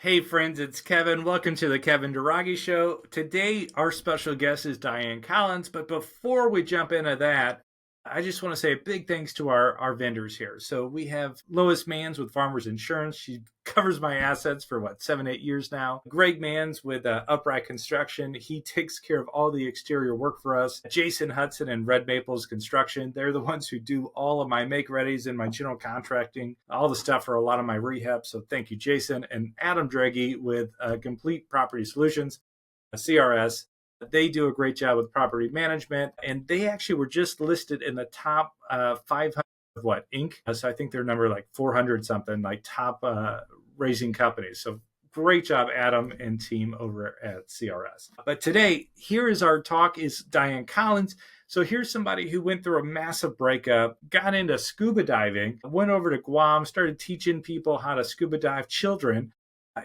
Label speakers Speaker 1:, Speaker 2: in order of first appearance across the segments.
Speaker 1: Hey friends, it's Kevin. Welcome to the Kevin Dairaghi Show. Today, our special guest is Dianne Collins. But before we jump into that, I just want to say a big thanks to our vendors here. So we have Lois Mans with Farmers Insurance. She covers my assets for 7, 8 years now. Greg Mans with Upright Construction. He takes care of all the exterior work for us. Jason Hudson and Red Maples Construction. They're the ones who do all of my make readies and my general contracting, all the stuff for a lot of my rehab. So thank you, Jason. And Adam Droege with Complete Property Solutions, CRS. They do a great job with property management, and they actually were just listed in the top 500 of Inc. So I think they're number like 400 something, like top raising companies. So great job, Adam and team over at CRS. But today, here is our talk is Dianne Collins. So here's somebody who went through a massive breakup, got into scuba diving, went over to Guam, started teaching people how to scuba dive, children,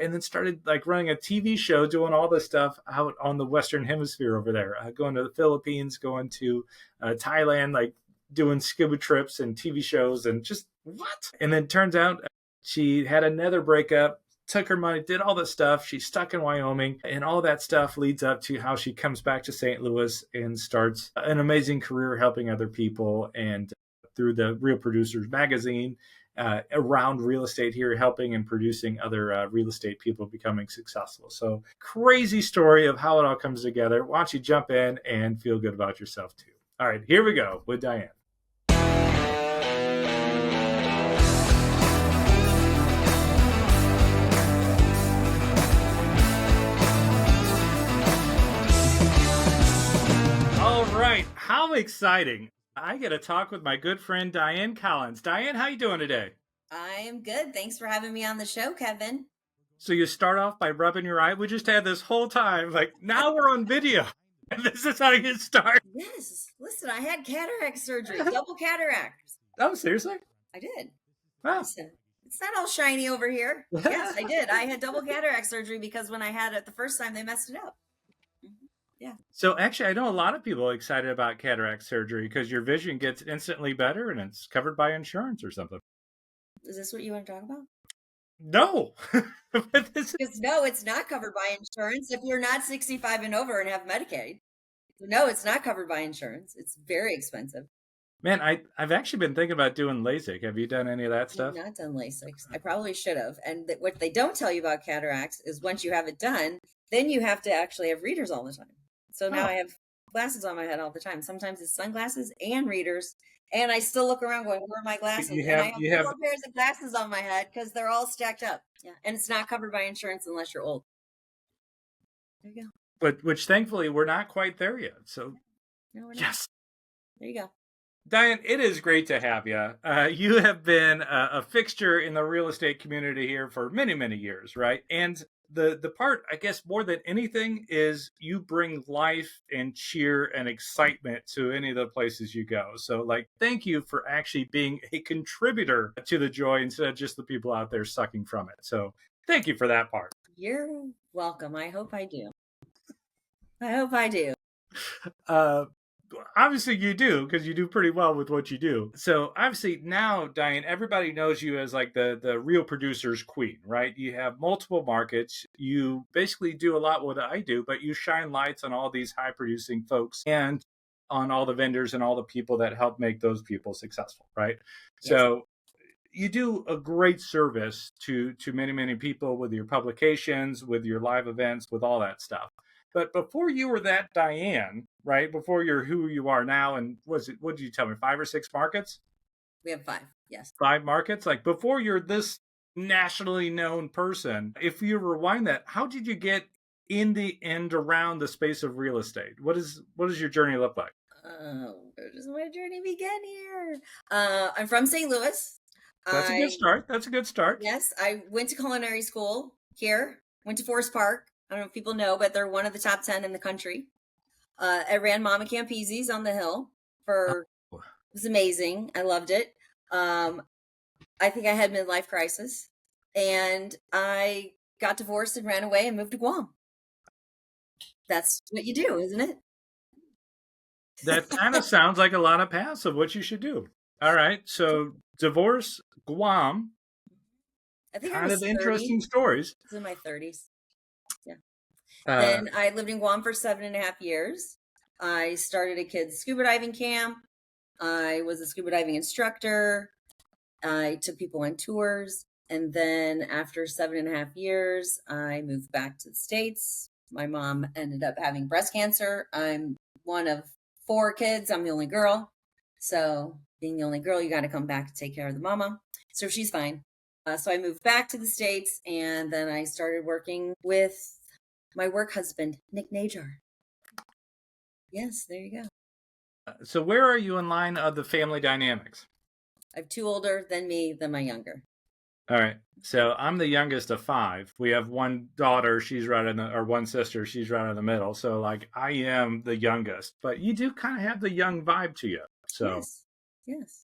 Speaker 1: and then started running a TV show, doing all this stuff out on the Western Hemisphere over there, going to the Philippines, going to Thailand, doing scuba trips and TV shows and just what? And then turns out she had another breakup, took her money, did all this stuff. She's stuck in Wyoming, and all that stuff leads up to how she comes back to St. Louis and starts an amazing career helping other people, and through the Real Producers magazine, around real estate here, helping and producing other real estate people becoming successful. So crazy story of how it all comes together. Why don't you jump in and feel good about yourself too? All right, here we go with Dianne. All right, how exciting. I get to talk with my good friend Dianne Collins. Dianne, how you doing today?
Speaker 2: I am good. Thanks for having me on the show, Kevin.
Speaker 1: So you start off by rubbing your eye. We just had this whole time, now we're on video. And this is how you start.
Speaker 2: Yes. Listen, I had cataract surgery, double cataracts.
Speaker 1: Oh, seriously?
Speaker 2: I did.
Speaker 1: Wow.
Speaker 2: Listen, it's not all shiny over here. Yes, I did. I had double cataract surgery because when I had it the first time, they messed it up. Yeah.
Speaker 1: So actually, I know a lot of people are excited about cataract surgery because your vision gets instantly better and it's covered by insurance or something.
Speaker 2: Is this what you want to talk about?
Speaker 1: No.
Speaker 2: Because no, it's not covered by insurance if you're not 65 and over and have Medicaid. No, it's not covered by insurance. It's very expensive.
Speaker 1: Man, I've actually been thinking about doing LASIK. Have you done any of that stuff?
Speaker 2: I've not done LASIK. I probably should have. And what they don't tell you about cataracts is once you have it done, then you have to actually have readers all the time. So now I have glasses on my head all the time. Sometimes it's sunglasses and readers. And I still look around going, where are my glasses? And I have 4 pairs of glasses on my head because they're all stacked up. Yeah. And it's not covered by insurance unless you're old. There you go.
Speaker 1: But which thankfully we're not quite there yet. So
Speaker 2: no, we're not.
Speaker 1: Yes.
Speaker 2: There you go.
Speaker 1: Dianne, it is great to have you. You have been a fixture in the real estate community here for many, many years, right? And the part, I guess, more than anything is you bring life and cheer and excitement to any of the places you go. So, thank you for actually being a contributor to the joy instead of just the people out there sucking from it. So, thank you for that part.
Speaker 2: You're welcome. I hope I do. I hope I do.
Speaker 1: Obviously you do, because you do pretty well with what you do. So obviously now, Dianne, everybody knows you as the real producer's queen, right? You have multiple markets. You basically do a lot what I do, but you shine lights on all these high producing folks and on all the vendors and all the people that help make those people successful, right? Yes. So you do a great service to many, many people with your publications, with your live events, with all that stuff. But before you were that Dianne, right? Before you're who you are now, and what did you tell me? 5 or 6 markets?
Speaker 2: We have 5, yes.
Speaker 1: 5 markets? Before you're this nationally known person, if you rewind that, how did you get in the end around the space of real estate? What does your journey look like?
Speaker 2: Where does my journey begin here? I'm from St. Louis.
Speaker 1: That's a good start.
Speaker 2: Yes, I went to culinary school here. Went to Forest Park. I don't know if people know, but they're one of the top 10 in the country. I ran Mama Campese's on the hill it was amazing. I loved it. I think I had midlife crisis and I got divorced and ran away and moved to Guam. That's what you do, isn't it?
Speaker 1: That kind of sounds like a lot of paths of what you should do. All right. So divorce, Guam.
Speaker 2: I think I
Speaker 1: Kind
Speaker 2: was
Speaker 1: of
Speaker 2: 30.
Speaker 1: interesting stories.
Speaker 2: I was in my 30s. Yeah.
Speaker 1: Uh,
Speaker 2: Then I lived in Guam for 7.5 years. I started a kids scuba diving camp. I was a scuba diving instructor. I took people on tours. And then after 7.5 years, I moved back to the States. My mom ended up having breast cancer. I'm one of 4 kids. I'm the only girl. So, being the only girl, you got to come back to take care of the mama. So, she's fine. So, I moved back to the States and then I started working with my work husband, Nick Najar. Yes, there you go.
Speaker 1: so where are you in line of the family dynamics?
Speaker 2: I have 2 older than me, than my younger.
Speaker 1: All right. So I'm the youngest of 5. We have one daughter, she's right in the, or one sister, she's right in the middle. So like I am the youngest, but you do kind of have the young vibe to you. So
Speaker 2: Yes, yes.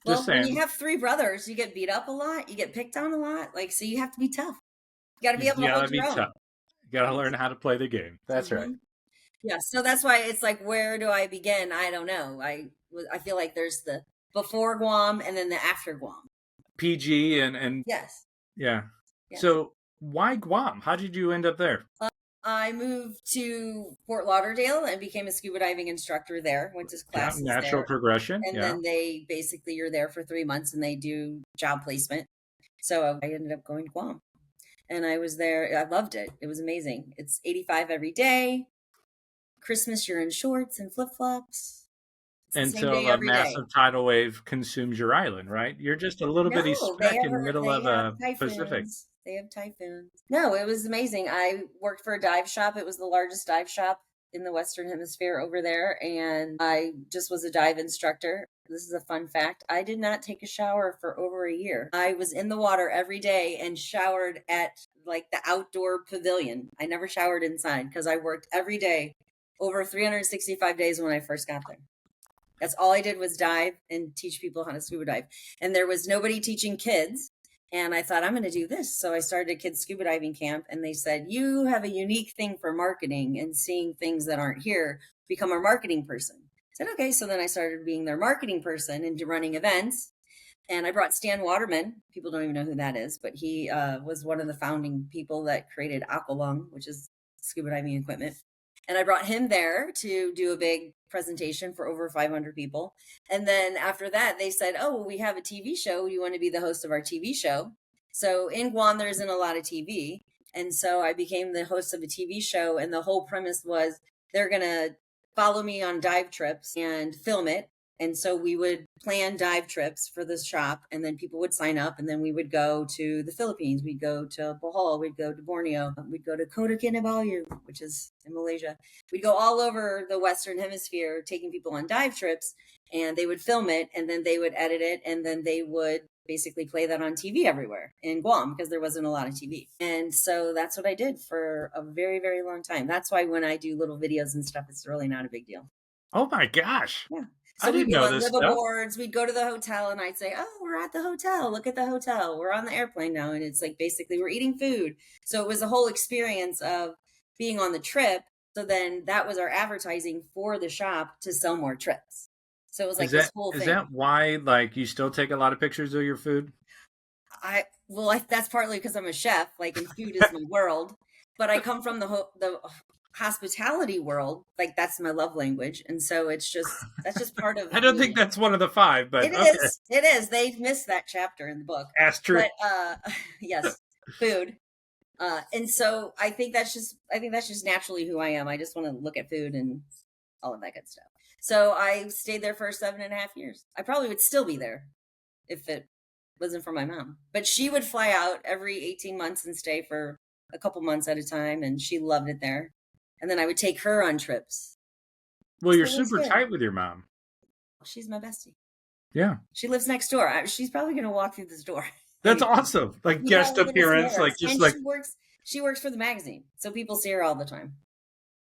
Speaker 1: just
Speaker 2: Well, when you
Speaker 1: saying,
Speaker 2: have 3 brothers, you get beat up a lot, you get picked on a lot. Like, so you have to be tough. You got to be able
Speaker 1: you
Speaker 2: to
Speaker 1: gotta
Speaker 2: hold your
Speaker 1: be
Speaker 2: own.
Speaker 1: tough. You gotta learn
Speaker 2: Yes.
Speaker 1: how to play the game. That's right.
Speaker 2: hmm Yeah. So that's why it's like, where do I begin? I don't know. I feel like there's the before Guam and then the after Guam.
Speaker 1: PG and
Speaker 2: Yes.
Speaker 1: yeah.
Speaker 2: Yes.
Speaker 1: So why Guam? How did you end up there?
Speaker 2: I moved to Fort Lauderdale and became a scuba diving instructor there. Went to
Speaker 1: Yeah,
Speaker 2: classes
Speaker 1: natural
Speaker 2: there.
Speaker 1: progression.
Speaker 2: And
Speaker 1: Yeah.
Speaker 2: then they basically, you're there for 3 months and they do job placement. So I ended up going to Guam and I was there. I loved it. It was amazing. It's 85 every day. Christmas, you're in shorts and flip flops. It's the same
Speaker 1: Until
Speaker 2: day
Speaker 1: a
Speaker 2: every day.
Speaker 1: massive tidal wave consumes your island, right? You're just a little bitty
Speaker 2: No, they
Speaker 1: speck
Speaker 2: have
Speaker 1: in the middle
Speaker 2: they
Speaker 1: of
Speaker 2: have
Speaker 1: a Pacific.
Speaker 2: typhoons. They have typhoons. No, it was amazing. I worked for a dive shop. It was the largest dive shop in the Western Hemisphere over there, and I just was a dive instructor. This is a fun fact. I did not take a shower for over a year. I was in the water every day and showered at like the outdoor pavilion. I never showered inside because I worked every day over 365 days when I first got there. That's all I did was dive and teach people how to scuba dive. And there was nobody teaching kids. And I thought, I'm going to do this. So I started a kids scuba diving camp. And they said, you have a unique thing for marketing and seeing things that aren't here. Become our marketing person. I said, okay. So then I started being their marketing person and running events. And I brought Stan Waterman. People don't even know who that is, but he was one of the founding people that created Aqualung, which is scuba diving equipment. And I brought him there to do a big presentation for over 500 people. And then after that, they said, oh, well, we have a TV show. You want to be the host of our TV show? So in Guam, there isn't a lot of TV. And so I became the host of a TV show. And the whole premise was they're going to follow me on dive trips and film it. And so we would plan dive trips for the shop, and then people would sign up, and then we would go to the Philippines, we'd go to Bohol, we'd go to Borneo, we'd go to Kota Kinabalu, which is in Malaysia. We'd go all over the Western Hemisphere taking people on dive trips, and they would film it, and then they would edit it, and then they would basically play that on TV everywhere in Guam because there wasn't a lot of TV. And so that's what I did for a very, very long time. That's why when I do little videos and stuff, it's really not a big deal.
Speaker 1: Oh my gosh.
Speaker 2: Yeah.
Speaker 1: I
Speaker 2: So we'd
Speaker 1: didn't
Speaker 2: be
Speaker 1: know
Speaker 2: on
Speaker 1: this stuff.
Speaker 2: liveaboards. We'd go to the hotel and I'd say, oh, we're at the hotel. Look at the hotel. We're on the airplane now. And it's like basically we're eating food. So it was a whole experience of being on the trip. So then that was our advertising for the shop to sell more trips. So it was like this whole
Speaker 1: Is
Speaker 2: thing.
Speaker 1: that why like you still take a lot of pictures of your food?
Speaker 2: That's partly because I'm a chef, like, and food is my world. But I come from the hospitality world, like that's my love language, and so that's just part of
Speaker 1: I don't think
Speaker 2: me.
Speaker 1: that's one of the 5, but
Speaker 2: It
Speaker 1: okay.
Speaker 2: is. It is. They missed that chapter in the book.
Speaker 1: Asterisk.
Speaker 2: But yes, food. And so I think that's just naturally who I am. I just want to look at food and all of that good stuff. So I stayed there for 7.5 years. I probably would still be there if it wasn't for my mom. But she would fly out every 18 months and stay for a couple months at a time, and she loved it there. And then I would take her on trips.
Speaker 1: Well,
Speaker 2: So
Speaker 1: you're
Speaker 2: it was
Speaker 1: super
Speaker 2: good.
Speaker 1: tight with your mom.
Speaker 2: She's my bestie.
Speaker 1: Yeah.
Speaker 2: She lives next door. She's probably going to walk through this door.
Speaker 1: That's awesome. Like
Speaker 2: You
Speaker 1: guest
Speaker 2: probably gonna see
Speaker 1: appearance,
Speaker 2: her.
Speaker 1: like just
Speaker 2: And
Speaker 1: like
Speaker 2: she works for the magazine. So people see her all the time.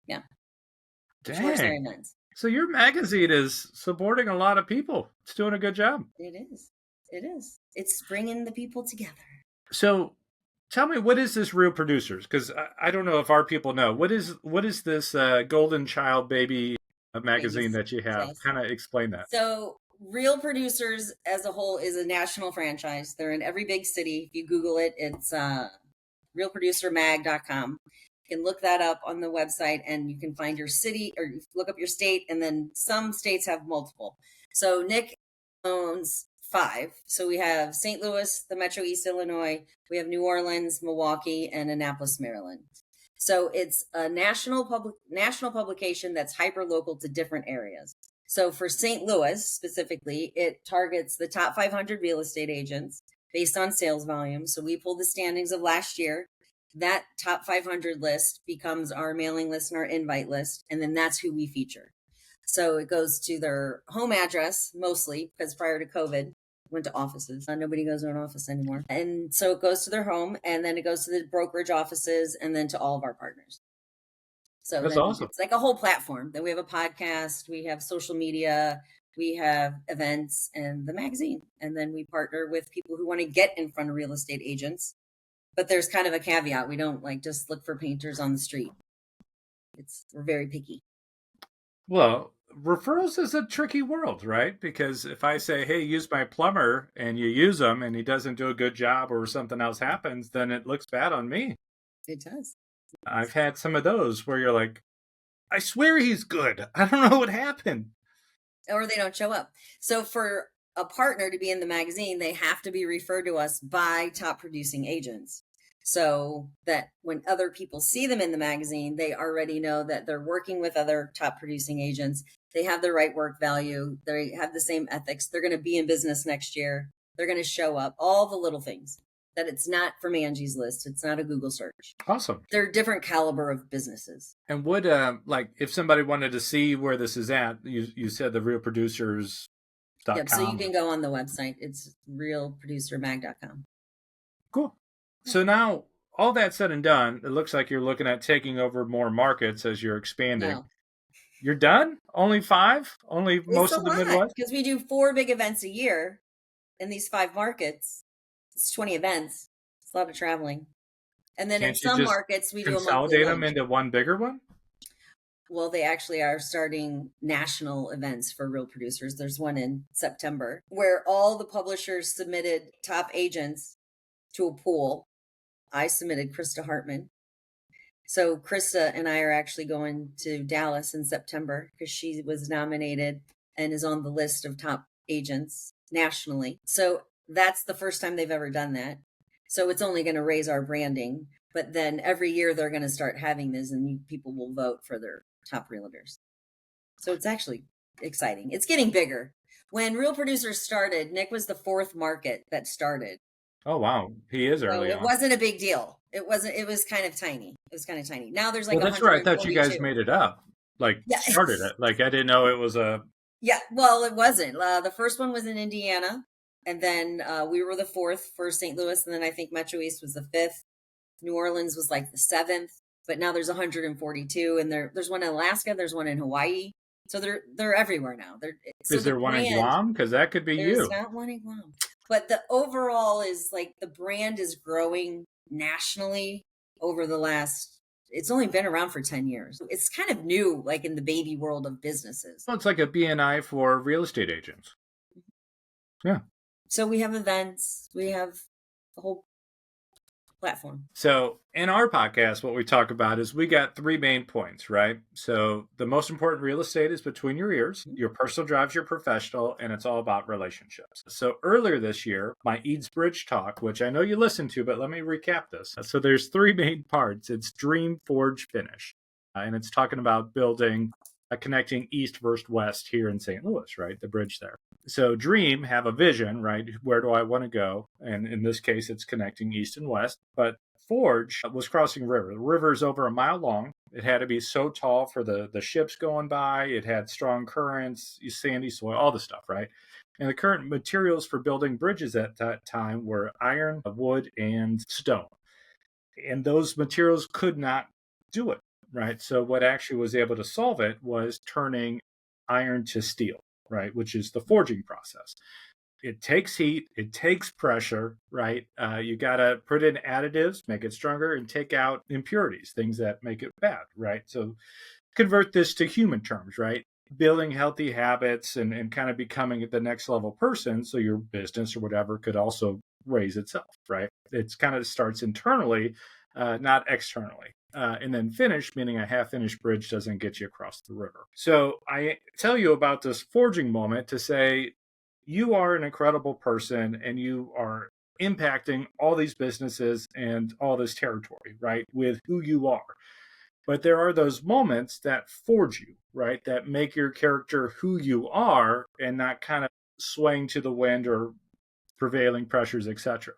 Speaker 2: Yeah. She works there
Speaker 1: dang.
Speaker 2: in men's.
Speaker 1: So your magazine is supporting a lot of people. It's doing a good job.
Speaker 2: It is. It is. It's bringing the people together.
Speaker 1: So tell me, what is this Real Producers? Because I don't know if our people know. What is this Golden Child Baby magazine
Speaker 2: Babies.
Speaker 1: that you have?
Speaker 2: Yes.
Speaker 1: Kind of explain that.
Speaker 2: So Real Producers as a whole is a national franchise. They're in every big city. If you Google it, it's realproducermag.com. You can look that up on the website and you can find your city or look up your state. And then some states have multiple. So Nick owns 5. So we have St. Louis, the Metro East Illinois, we have New Orleans, Milwaukee, and Annapolis, Maryland. So it's a national publication that's hyper local to different areas. So for St. Louis specifically, it targets the top 500 real estate agents based on sales volume. So we pulled the standings of last year. That top 500 list becomes our mailing list and our invite list. And then that's who we feature. So it goes to their home address mostly, because prior to COVID, went to offices. Nobody goes to an office anymore. And so it goes to their home, and then it goes to the brokerage offices, and then to all of our partners. So
Speaker 1: that's
Speaker 2: then
Speaker 1: awesome.
Speaker 2: It's like a whole platform. Then we have a podcast, we have social media, we have events, and the magazine. And then we partner with people who want to get in front of real estate agents. But there's kind of a caveat. We don't like just look for painters on the street. We're very picky.
Speaker 1: Well, referrals is a tricky world, right? Because if I say, hey, use my plumber, and you use him and he doesn't do a good job or something else happens, then it looks bad on me.
Speaker 2: It does.
Speaker 1: I've had some of those where you're like, I swear he's good. I don't know what happened.
Speaker 2: Or they don't show up. So for a partner to be in the magazine, they have to be referred to us by top producing agents. So that when other people see them in the magazine, they already know that they're working with other top producing agents. They have the right work value. They have the same ethics. They're going to be in business next year. They're going to show up. All the little things. That it's not from Angie's List. It's not a Google search.
Speaker 1: Awesome.
Speaker 2: They're different caliber of businesses.
Speaker 1: And would like if somebody wanted to see where this is at, you said the realproducers.com.
Speaker 2: Yep, so you can go on the website. It's realproducermag.com.
Speaker 1: Cool. So now, all that said and done, it looks like you're looking at taking over more markets as you're expanding. No. You're done? Only 5? Only most of the Midwest?
Speaker 2: Because we do 4 big events a year in these 5 markets. It's 20 events. It's a lot of traveling. And then in some markets, we do a monthly
Speaker 1: consolidate them into one bigger one?
Speaker 2: Well, they actually are starting national events for Real Producers. There's one in September where all the publishers submitted top agents to a pool. I submitted Krista Hartman. So Krista and I are actually going to Dallas in September because she was nominated and is on the list of top agents nationally. So that's the first time they've ever done that. So it's only going to raise our branding. But then every year they're going to start having this and people will vote for their top realtors. So it's actually exciting. It's getting bigger. When Real Producers started, Nick was the 4th market that started.
Speaker 1: Oh, wow. He is early
Speaker 2: on. It wasn't a big deal. It was kind of tiny. It was kind of tiny. Now there's like,
Speaker 1: well, that's where I thought you guys made it up. Like, started it. Like, I didn't know it was a...
Speaker 2: Yeah, well, it wasn't. The first one was in Indiana. And then we were the 4th for St. Louis. And then I think Metro East was the 5th. New Orleans was like the 7th. But now there's 142. And there's one in Alaska. There's one in Hawaii. So they're everywhere now.
Speaker 1: Is there one in Guam? Because that could be you.
Speaker 2: There's not one in Guam. But the overall is like the brand is growing nationally over the last, it's only been around for 10 years. It's kind of new, like in the baby world of businesses.
Speaker 1: Well, it's like a BNI for real estate agents. Yeah.
Speaker 2: So we have events, we have a whole platform.
Speaker 1: So in our podcast, what we talk about is we got 3 main points, right? So the most important real estate is between your ears. Your personal drives your professional, and it's all about relationships. So earlier this year, my Eads Bridge talk, which I know you listened to, but let me recap this. So there's 3 main parts. It's Dream, Forge, Finish. And it's talking about building connecting east versus west here in St. Louis, right? The bridge there. So dream, have a vision, right? Where do I want to go? And in this case, it's connecting east and west. But Forge was crossing a river. The river is over a mile long. It had to be so tall for the ships going by. It had strong currents, sandy soil, all the stuff, right? And the current materials for building bridges at that time were iron, wood, and stone. And those materials could not do it. Right. So what actually was able to solve it was turning iron to steel, right, which is the forging process. It takes heat. It takes pressure. Right. You got to put in additives, make it stronger, and take out impurities, things that make it bad. Right. So convert this to human terms. Right. building healthy habits and kind of becoming the next level person so your business or whatever could also raise itself, right? It's kind of starts internally, not externally. And then finish, meaning a half finished bridge doesn't get you across the river. So I tell you about this forging moment to say you are an incredible person and you are impacting all these businesses and all this territory, right, with who you are. But there are those moments that forge you, right, that make your character who you are and not kind of swaying to the wind or prevailing pressures, etc.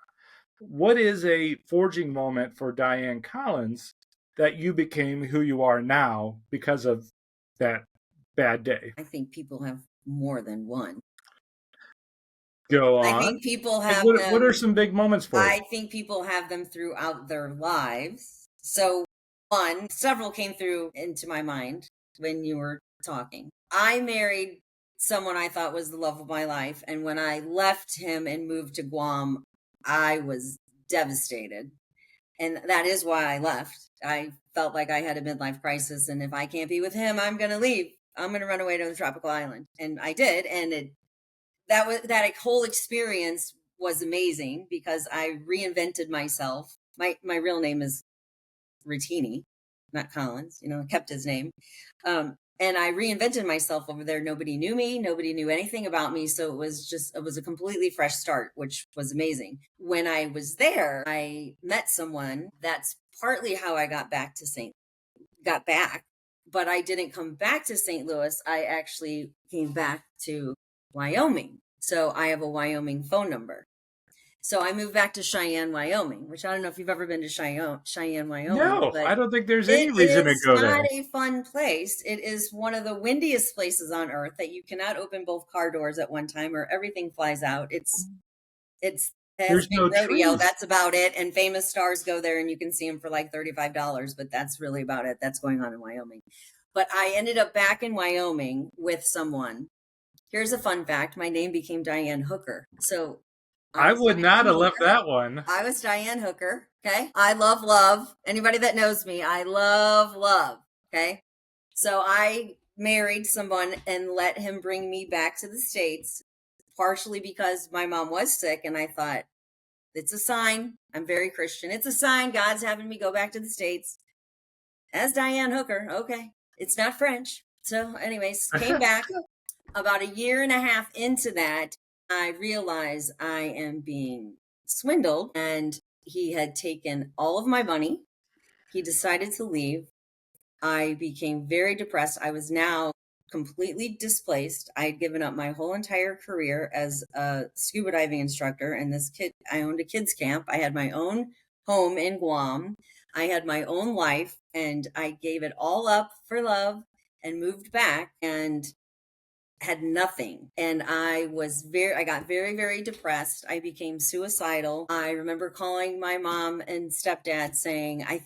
Speaker 1: What is a forging moment for Dianne Collins that you became who you are now because of that bad day?
Speaker 2: I think people have more than one.
Speaker 1: Go
Speaker 2: I
Speaker 1: on.
Speaker 2: think people
Speaker 1: Like,
Speaker 2: have
Speaker 1: what are
Speaker 2: them.
Speaker 1: some big moments for you?
Speaker 2: I think people have them throughout their lives. So, one, several came through into my mind when you were talking. I married someone I thought was the love of my life. And when I left him and moved to Guam, I was devastated. And that is why I left. I felt like I had a midlife crisis. And if I can't be with him, I'm going to leave. I'm going to run away to the tropical island. And I did. And that whole experience was amazing because I reinvented myself. My real name is Rattini, not Collins. I kept his name, and I reinvented myself over there. Nobody knew me. Nobody knew anything about me. So it was a completely fresh start, which was amazing. When I was there, I met someone. That's partly how I got back, but I didn't come back to St. Louis. I actually came back to Wyoming. So I have a Wyoming phone number. So I moved back to Cheyenne, Wyoming, which I don't know if you've ever been to Cheyenne, Wyoming,
Speaker 1: No,
Speaker 2: but
Speaker 1: I don't think there's any
Speaker 2: it
Speaker 1: reason to
Speaker 2: is
Speaker 1: go
Speaker 2: not
Speaker 1: there.
Speaker 2: a fun place. It is one of the windiest places on earth that you cannot open both car doors at one time or everything flies out. It has
Speaker 1: There's
Speaker 2: a big
Speaker 1: no
Speaker 2: rodeo.
Speaker 1: trees.
Speaker 2: That's about it. And famous stars go there and you can see them for like $35, but that's really about it. That's going on in Wyoming. But I ended up back in Wyoming with someone. Here's a fun fact. My name became Dianne Hooker. So I
Speaker 1: I
Speaker 2: was
Speaker 1: would not
Speaker 2: Dianne
Speaker 1: have left
Speaker 2: Hooker.
Speaker 1: that one.
Speaker 2: I was Dianne Hooker. Okay. I love love. Anybody that knows me, I love love. Okay. So I married someone and let him bring me back to the States, partially because my mom was sick. And I thought, it's a sign. I'm very Christian. It's a sign God's having me go back to the States as Dianne Hooker. Okay. It's not French. So, anyways, came back about a year and a half into that. I realized I am being swindled and he had taken all of my money. He decided to leave. I became very depressed. I was now completely displaced. I had given up my whole entire career as a scuba diving instructor. And I owned a kids camp. I had my own home in Guam. I had my own life and I gave it all up for love and moved back and had nothing. And I got very, very depressed. I became suicidal. I remember calling my mom and stepdad saying, I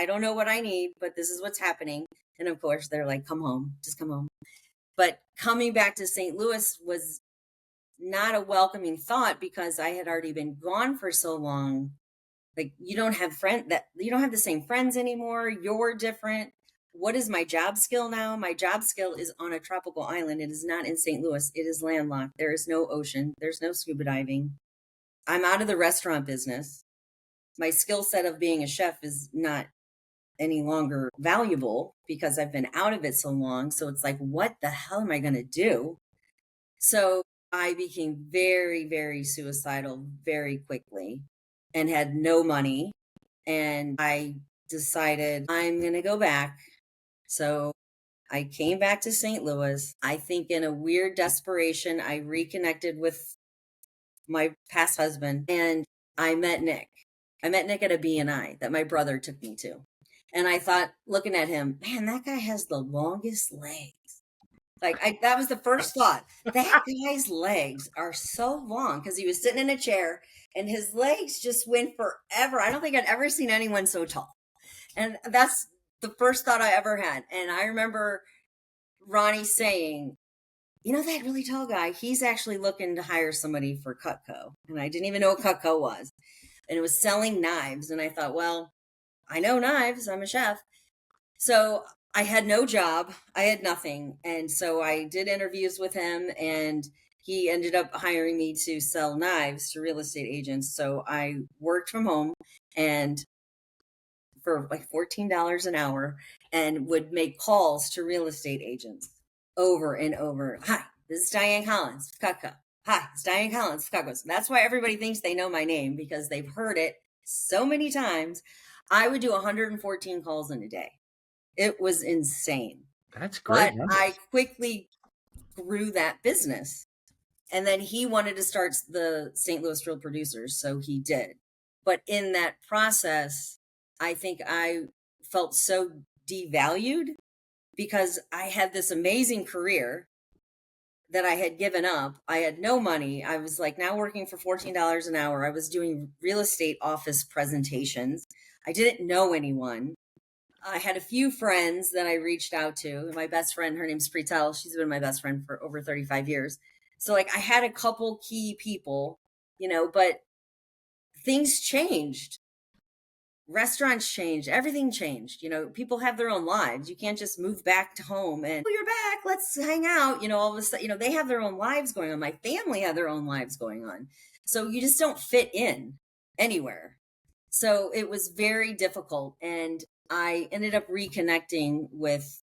Speaker 2: don't know what I need, but this is what's happening. And of course, they're like, come home, just come home. But coming back to St. Louis was not a welcoming thought because I had already been gone for so long. Like you don't have the same friends anymore. You're different. What is my job skill now? My job skill is on a tropical island. It is not in St. Louis. It is landlocked. There is no ocean. There's no scuba diving. I'm out of the restaurant business. My skill set of being a chef is not any longer valuable because I've been out of it so long. So it's like, what the hell am I going to do? So I became very, very suicidal very quickly and had no money. And I decided I'm going to go back. So I came back to St. Louis. I think in a weird desperation, I reconnected with my past husband and I met Nick. I met Nick at a BNI that my brother took me to. And I thought, looking at him, man, that guy has the longest legs. That was the first thought. That guy's legs are so long because he was sitting in a chair and his legs just went forever. I don't think I'd ever seen anyone so tall. And that's the first thought I ever had. And I remember Ronnie saying, that really tall guy, he's actually looking to hire somebody for Cutco. And I didn't even know what Cutco was. And it was selling knives. And I thought, well, I know knives. I'm a chef. So I had no job. I had nothing. And so I did interviews with him, and he ended up hiring me to sell knives to real estate agents. So I worked from home and for like $14 an hour and would make calls to real estate agents over and over. Hi, this is Dianne Collins, Kaka. Hi, it's Dianne Collins, Kaka. So that's why everybody thinks they know my name, because they've heard it so many times. I would do 114 calls in a day. It was insane.
Speaker 1: That's great
Speaker 2: But
Speaker 1: numbers.
Speaker 2: I quickly grew that business. And then he wanted to start the St. Louis Real Producers, so he did. But in that process, I think I felt so devalued because I had this amazing career that I had given up. I had no money. I was like now working for $14 an hour. I was doing real estate office presentations. I didn't know anyone. I had a few friends that I reached out to. My best friend, her name's Pretel. She's been my best friend for over 35 years. So like I had a couple key people, but things changed. Restaurants changed, everything changed. People have their own lives. You can't just move back to home and, oh, you're back, let's hang out. All of a sudden, they have their own lives going on. My family had their own lives going on. So you just don't fit in anywhere. So it was very difficult. And I ended up reconnecting with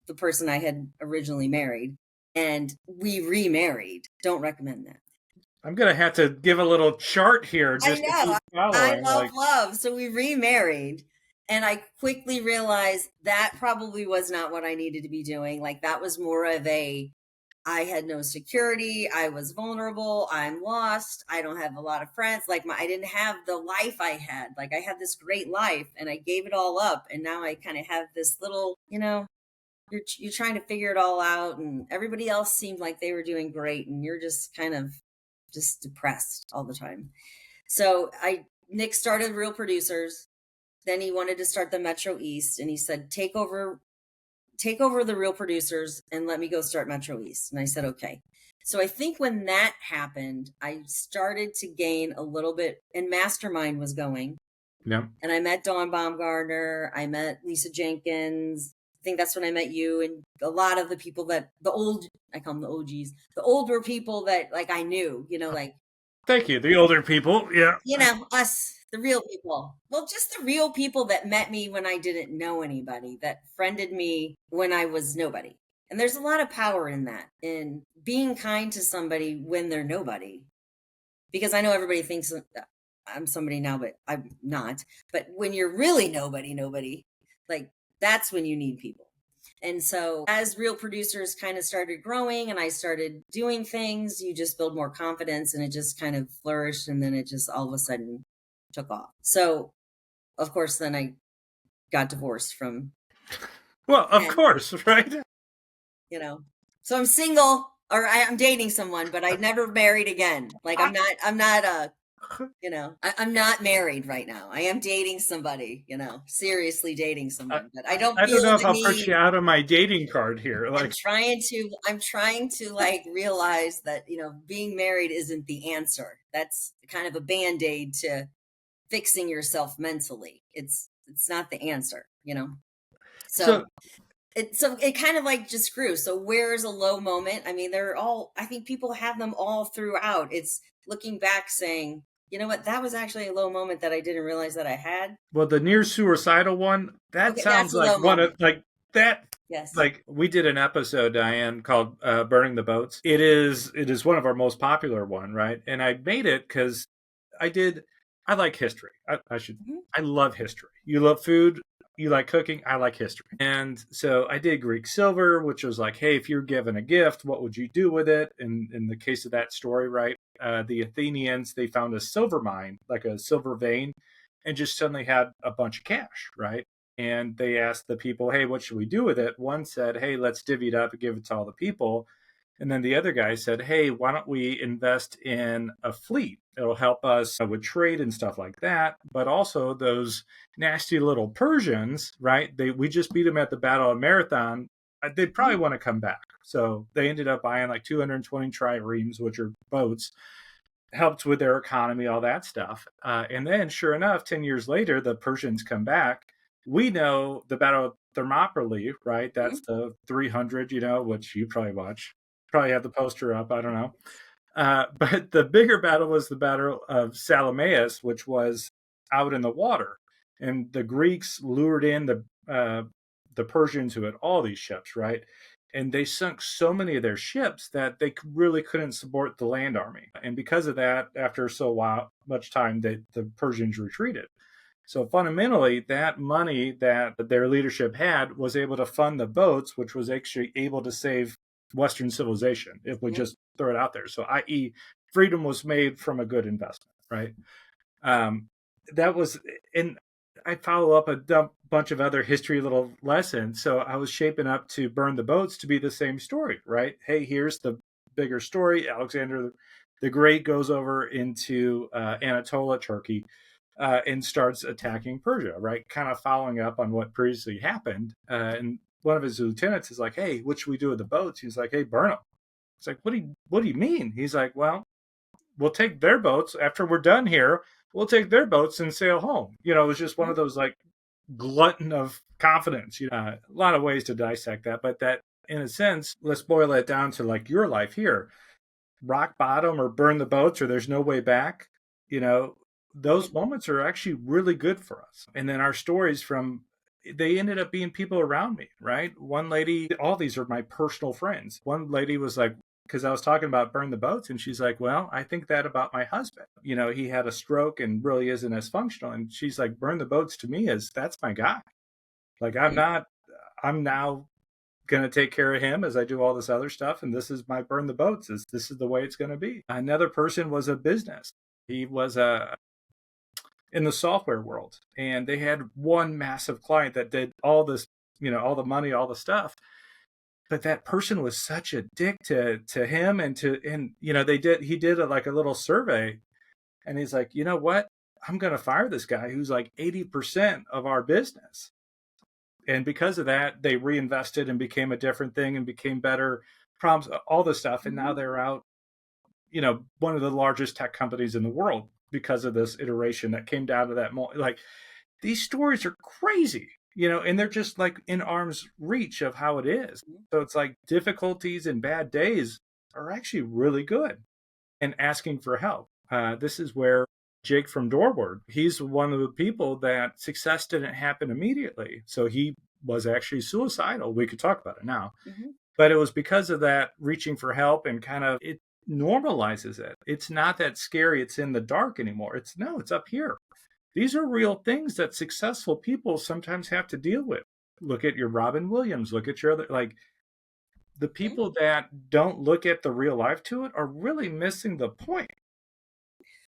Speaker 2: the person I had originally married, and we remarried. Don't recommend that.
Speaker 1: I'm going to have to give a little chart here
Speaker 2: I
Speaker 1: just to
Speaker 2: know.
Speaker 1: keep
Speaker 2: I
Speaker 1: following.
Speaker 2: love love. So we remarried, and I quickly realized that probably was not what I needed to be doing. Like that was more of I had no security. I was vulnerable. I'm lost. I don't have a lot of friends. Like I didn't have the life I had. Like I had this great life and I gave it all up. And now I kind of have this little, you're trying to figure it all out, and everybody else seemed like they were doing great. And you're just kind of just depressed all the time. So Nick started Real Producers. Then he wanted to start the Metro East, and he said, take over the Real Producers and let me go start Metro East. And I said, okay. So I think when that happened, I started to gain a little bit, and Mastermind was going.
Speaker 1: Yeah.
Speaker 2: And I met Dawn Baumgartner. I met Lisa Jenkins. I think that's when I met you, and a lot of the people I call them the OGs, the older people that like I knew, like.
Speaker 1: Thank you. The older people. Yeah.
Speaker 2: Us, the real people. Well, just the real people that met me when I didn't know anybody, that friended me when I was nobody. And there's a lot of power in that, in being kind to somebody when they're nobody. Because I know everybody thinks I'm somebody now, but I'm not. But when you're really nobody, like that's when you need people. And so as Real Producers kind of started growing and I started doing things, you just build more confidence, and it just kind of flourished, and then it just all of a sudden took off. So of course, then I got divorced from.
Speaker 1: Well, of course, right?
Speaker 2: So I'm single, or I'm dating someone, but I never married again. Like I'm not married right now. I am dating somebody, seriously dating someone, but I don't
Speaker 1: I
Speaker 2: feel
Speaker 1: don't know if
Speaker 2: the
Speaker 1: I'll
Speaker 2: need.
Speaker 1: put you out of my dating card here.
Speaker 2: I'm trying to like realize that, being married isn't the answer. That's kind of a Band-Aid to fixing yourself mentally. It's not the answer, So it kind of like just grew. So where's a low moment? I mean, I think people have them all throughout. It's looking back saying, you know what, that was actually a low moment that I didn't realize that I had.
Speaker 1: Well, the near suicidal one, that sounds like one of like that.
Speaker 2: Yes.
Speaker 1: Like we did an episode, Diane, called "Burning the Boats." It is one of our most popular one, right? And I made it because I like history. I love history. You love food. You like cooking. I like history. And so I did Greek silver, which was like, hey, if you're given a gift, what would you do with it? And in the case of that story, right, the Athenians, they found a silver mine, like a silver vein, and just suddenly had a bunch of cash, right? And they asked the people, hey, what should we do with it? One said, hey, let's divvy it up and give it to all the people. And then the other guy said, hey, why don't we invest in a fleet? It'll help us with trade and stuff like that. But also those nasty little Persians, right? We just beat them at the Battle of Marathon. They'd probably want to come back. So they ended up buying like 220 triremes, which are boats, helped with their economy, all that stuff. And then sure enough, 10 years later, the Persians come back We know the Battle of Thermopylae, right?
Speaker 2: Mhm.
Speaker 1: That's the 300, which you probably watch. Probably have the poster up. I don't know. But the bigger battle was the Battle of Salamis, which was out in the water, and the Greeks lured in the Persians who had all these ships, right? And they sunk so many of their ships that they really couldn't support the land army. And because of that, after much time, the Persians retreated. So fundamentally, that money that their leadership had was able to fund the boats, which was actually able to save Western civilization, if we
Speaker 2: Mhm.
Speaker 1: just throw it out there. So, i.e., freedom was made from a good investment, right? Um, that was, and I follow up a bunch of other history little lessons. So I was shaping up to Burn the Boats to be the same story, right? Hey, here's the bigger story. Alexander the Great goes over into Anatolia, Turkey, and starts attacking Persia, right? Kind of following up on what previously happened. And one of his lieutenants is like, "Hey, what should we do with the boats?" He's like, "Hey, burn them." It's like, "What do you mean?" He's like, "Well, we'll take their boats after we're done here. We'll take their boats and sail home." It was just one
Speaker 2: Mhm.
Speaker 1: of those like glutton of confidence. A lot of ways to dissect that, but that in a sense, let's boil it down to like your life here: rock bottom or burn the boats or there's no way back. You know, those
Speaker 2: Mhm.
Speaker 1: moments are actually really good for us. And then our stories from they ended up being people around me, right? One lady, all these are my personal friends. One lady was like, because I was talking about burn the boats, and she's like, "Well, I think that about my husband. He had a stroke and really isn't as functional." And she's like, "Burn the boats to me is that's my guy. Like I'm
Speaker 2: Mhm.
Speaker 1: not, I'm now going to take care of him as I do all this other stuff. And this is my burn the boats. This is the way it's going to be." Another person was a business. He was in the software world, and they had one massive client that did all this, all the money, all the stuff. But that person was such a dick to him and he did like a little survey, and he's like, "You know what? I'm going to fire this guy who's like 80% of our business." And because of that, they reinvested and became a different thing and became better problems, all this stuff. And now
Speaker 2: Mhm.
Speaker 1: they're out, one of the largest tech companies in the world because of this iteration that came down to that moment. Like these stories are crazy, and they're just like in arm's reach of how it is. So it's like difficulties and bad days are actually really good, and asking for help. This is where Jake from Doorward, he's one of the people that success didn't happen immediately. So he was actually suicidal. We could talk about it now.
Speaker 2: Mhm.
Speaker 1: But it was because of that reaching for help and kind of it normalizes it. It's not that scary. It's in the dark anymore. It's up here. These are real things that successful people sometimes have to deal with. Look at your Robin Williams. Look at your other, like the
Speaker 2: Mhm.
Speaker 1: people that don't look at the real life to it are really missing the point.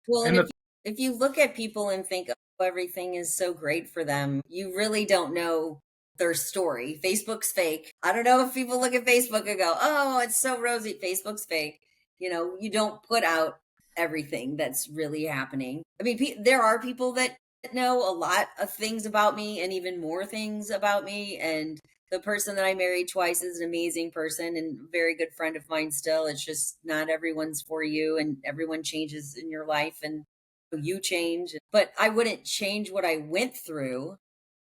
Speaker 2: Well, and
Speaker 1: And
Speaker 2: if you look at people and think, oh, everything is so great for them, you really don't know their story. Facebook's fake. I don't know if people look at Facebook and go, "Oh, it's so rosy." Facebook's fake. You don't put out everything that's really happening. I mean, there are people that know a lot of things about me and even more things about me. And the person that I married twice is an amazing person and a very good friend of mine still. It's just not everyone's for you, and everyone changes in your life, and you change. But I wouldn't change what I went through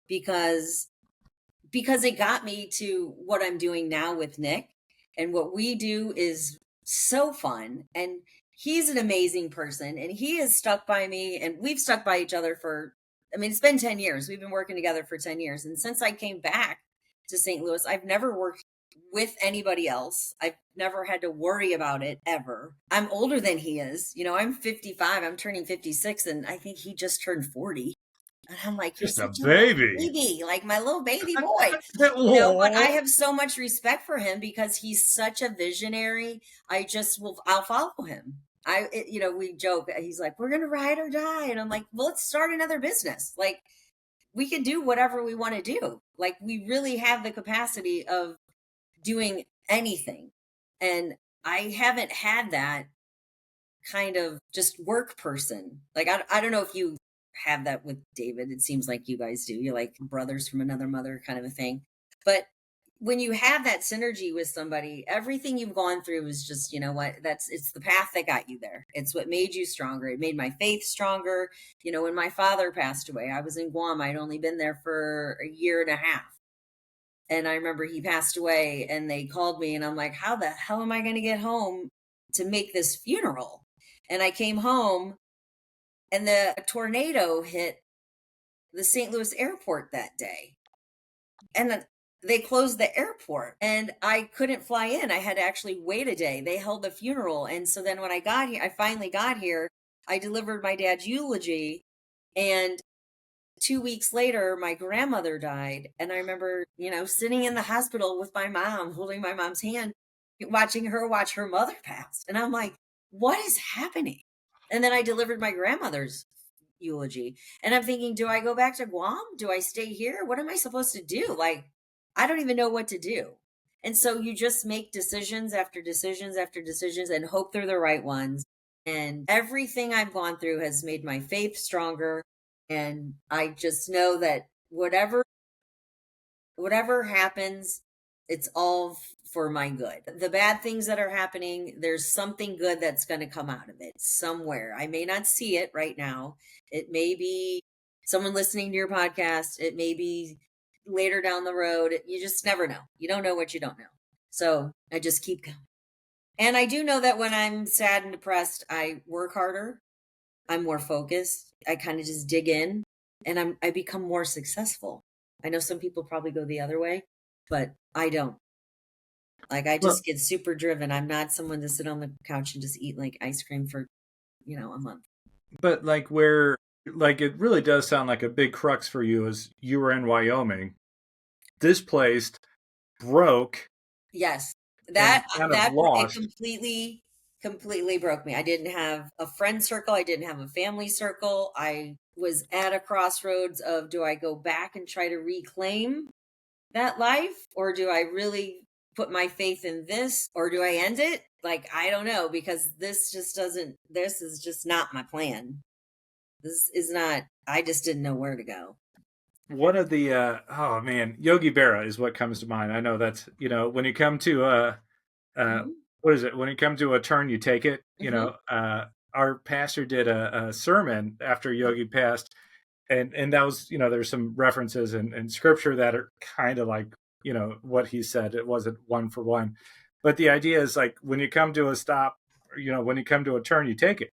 Speaker 2: because it got me to what I'm doing now with Nick. And what we do is so fun. And he's an amazing person. And he has stuck by me. And we've stuck by each other for, I mean, it's been 10 years. We've been working together for 10 years. And since I came back to St. Louis, I've never worked with anybody else. I've never had to worry about it ever. I'm older than he is. I'm 55. I'm turning 56. And I think he just turned 40. And I'm like, "You're
Speaker 1: just a
Speaker 2: such a little
Speaker 1: baby.
Speaker 2: baby, like my little baby boy." But I
Speaker 1: Aw.
Speaker 2: have so much respect for him because he's such a visionary. I'll follow him. We joke. He's like, "We're gonna ride or die," and I'm like, "Well, let's start another business. Like, we can do whatever we want to do. Like, we really have the capacity of doing anything." And I haven't had that kind of just work person. Like, I don't know if you have that with David. It seems like you guys do. You're like brothers from another mother kind of a thing. But when you have that synergy with somebody, everything you've gone through is just, you know what, it's the path that got you there. It's what made you stronger. It made my faith stronger. You know, when my father passed away, I was in Guam. I'd only been there for a year and a half. And I remember he passed away and they called me and I'm like, how the hell am I going to get home to make this funeral? And I came home and the tornado hit the St. Louis airport that day. And they closed the airport and I couldn't fly in. I had to actually wait a day. They held the funeral. And so then when I got here, I finally got here, I delivered my dad's eulogy. And 2 weeks later, my grandmother died. And I remember, you know, sitting in the hospital with my mom, holding my mom's hand, watching her watch her mother pass. And I'm like, what is happening? And then I delivered my grandmother's eulogy. And I'm thinking, do I go back to Guam? Do I stay here? What am I supposed to do? Like, I don't even know what to do. And so you just make decisions after decisions after decisions and hope they're the right ones. And everything I've gone through has made my faith stronger. And I just know that whatever happens, it's all for my good. The bad things that are happening, there's something good that's going to come out of it somewhere. I may not see it right now. It may be someone listening to your podcast. It may be later down the road. You just never know. You don't know what you don't know. So I just keep going. And I do know that when I'm sad and depressed, I work harder. I'm more focused. I kind of just dig in and I become more successful. I know some people probably go the other way, but I don't. Like I just get super driven. I'm not someone to sit on the couch and just eat like ice cream for, you know, a month.
Speaker 1: But like where, like it really does sound like a big crux for you is you were in Wyoming, displaced, broke.
Speaker 2: Yes, that
Speaker 1: kind of
Speaker 2: that
Speaker 1: lost.
Speaker 2: it completely broke me. I didn't have a friend circle. I didn't have a family circle. I was at a crossroads of, do I go back and try to reclaim that life, or do I really put my faith in this, or do I end it? Like, I don't know, because this is just not my plan. This is not, I just didn't know where to go.
Speaker 1: One of the oh man, Yogi Berra is what comes to mind. I know that's, you know, when you come to what is it? When you come to a turn, you take it. You know, our pastor did a sermon after Yogi passed, and that was, you know, there's some references in scripture that are kind of like, you know, what he said. It wasn't one for one, but the idea is like when you come to a stop, you know, when you come to a turn, you take it,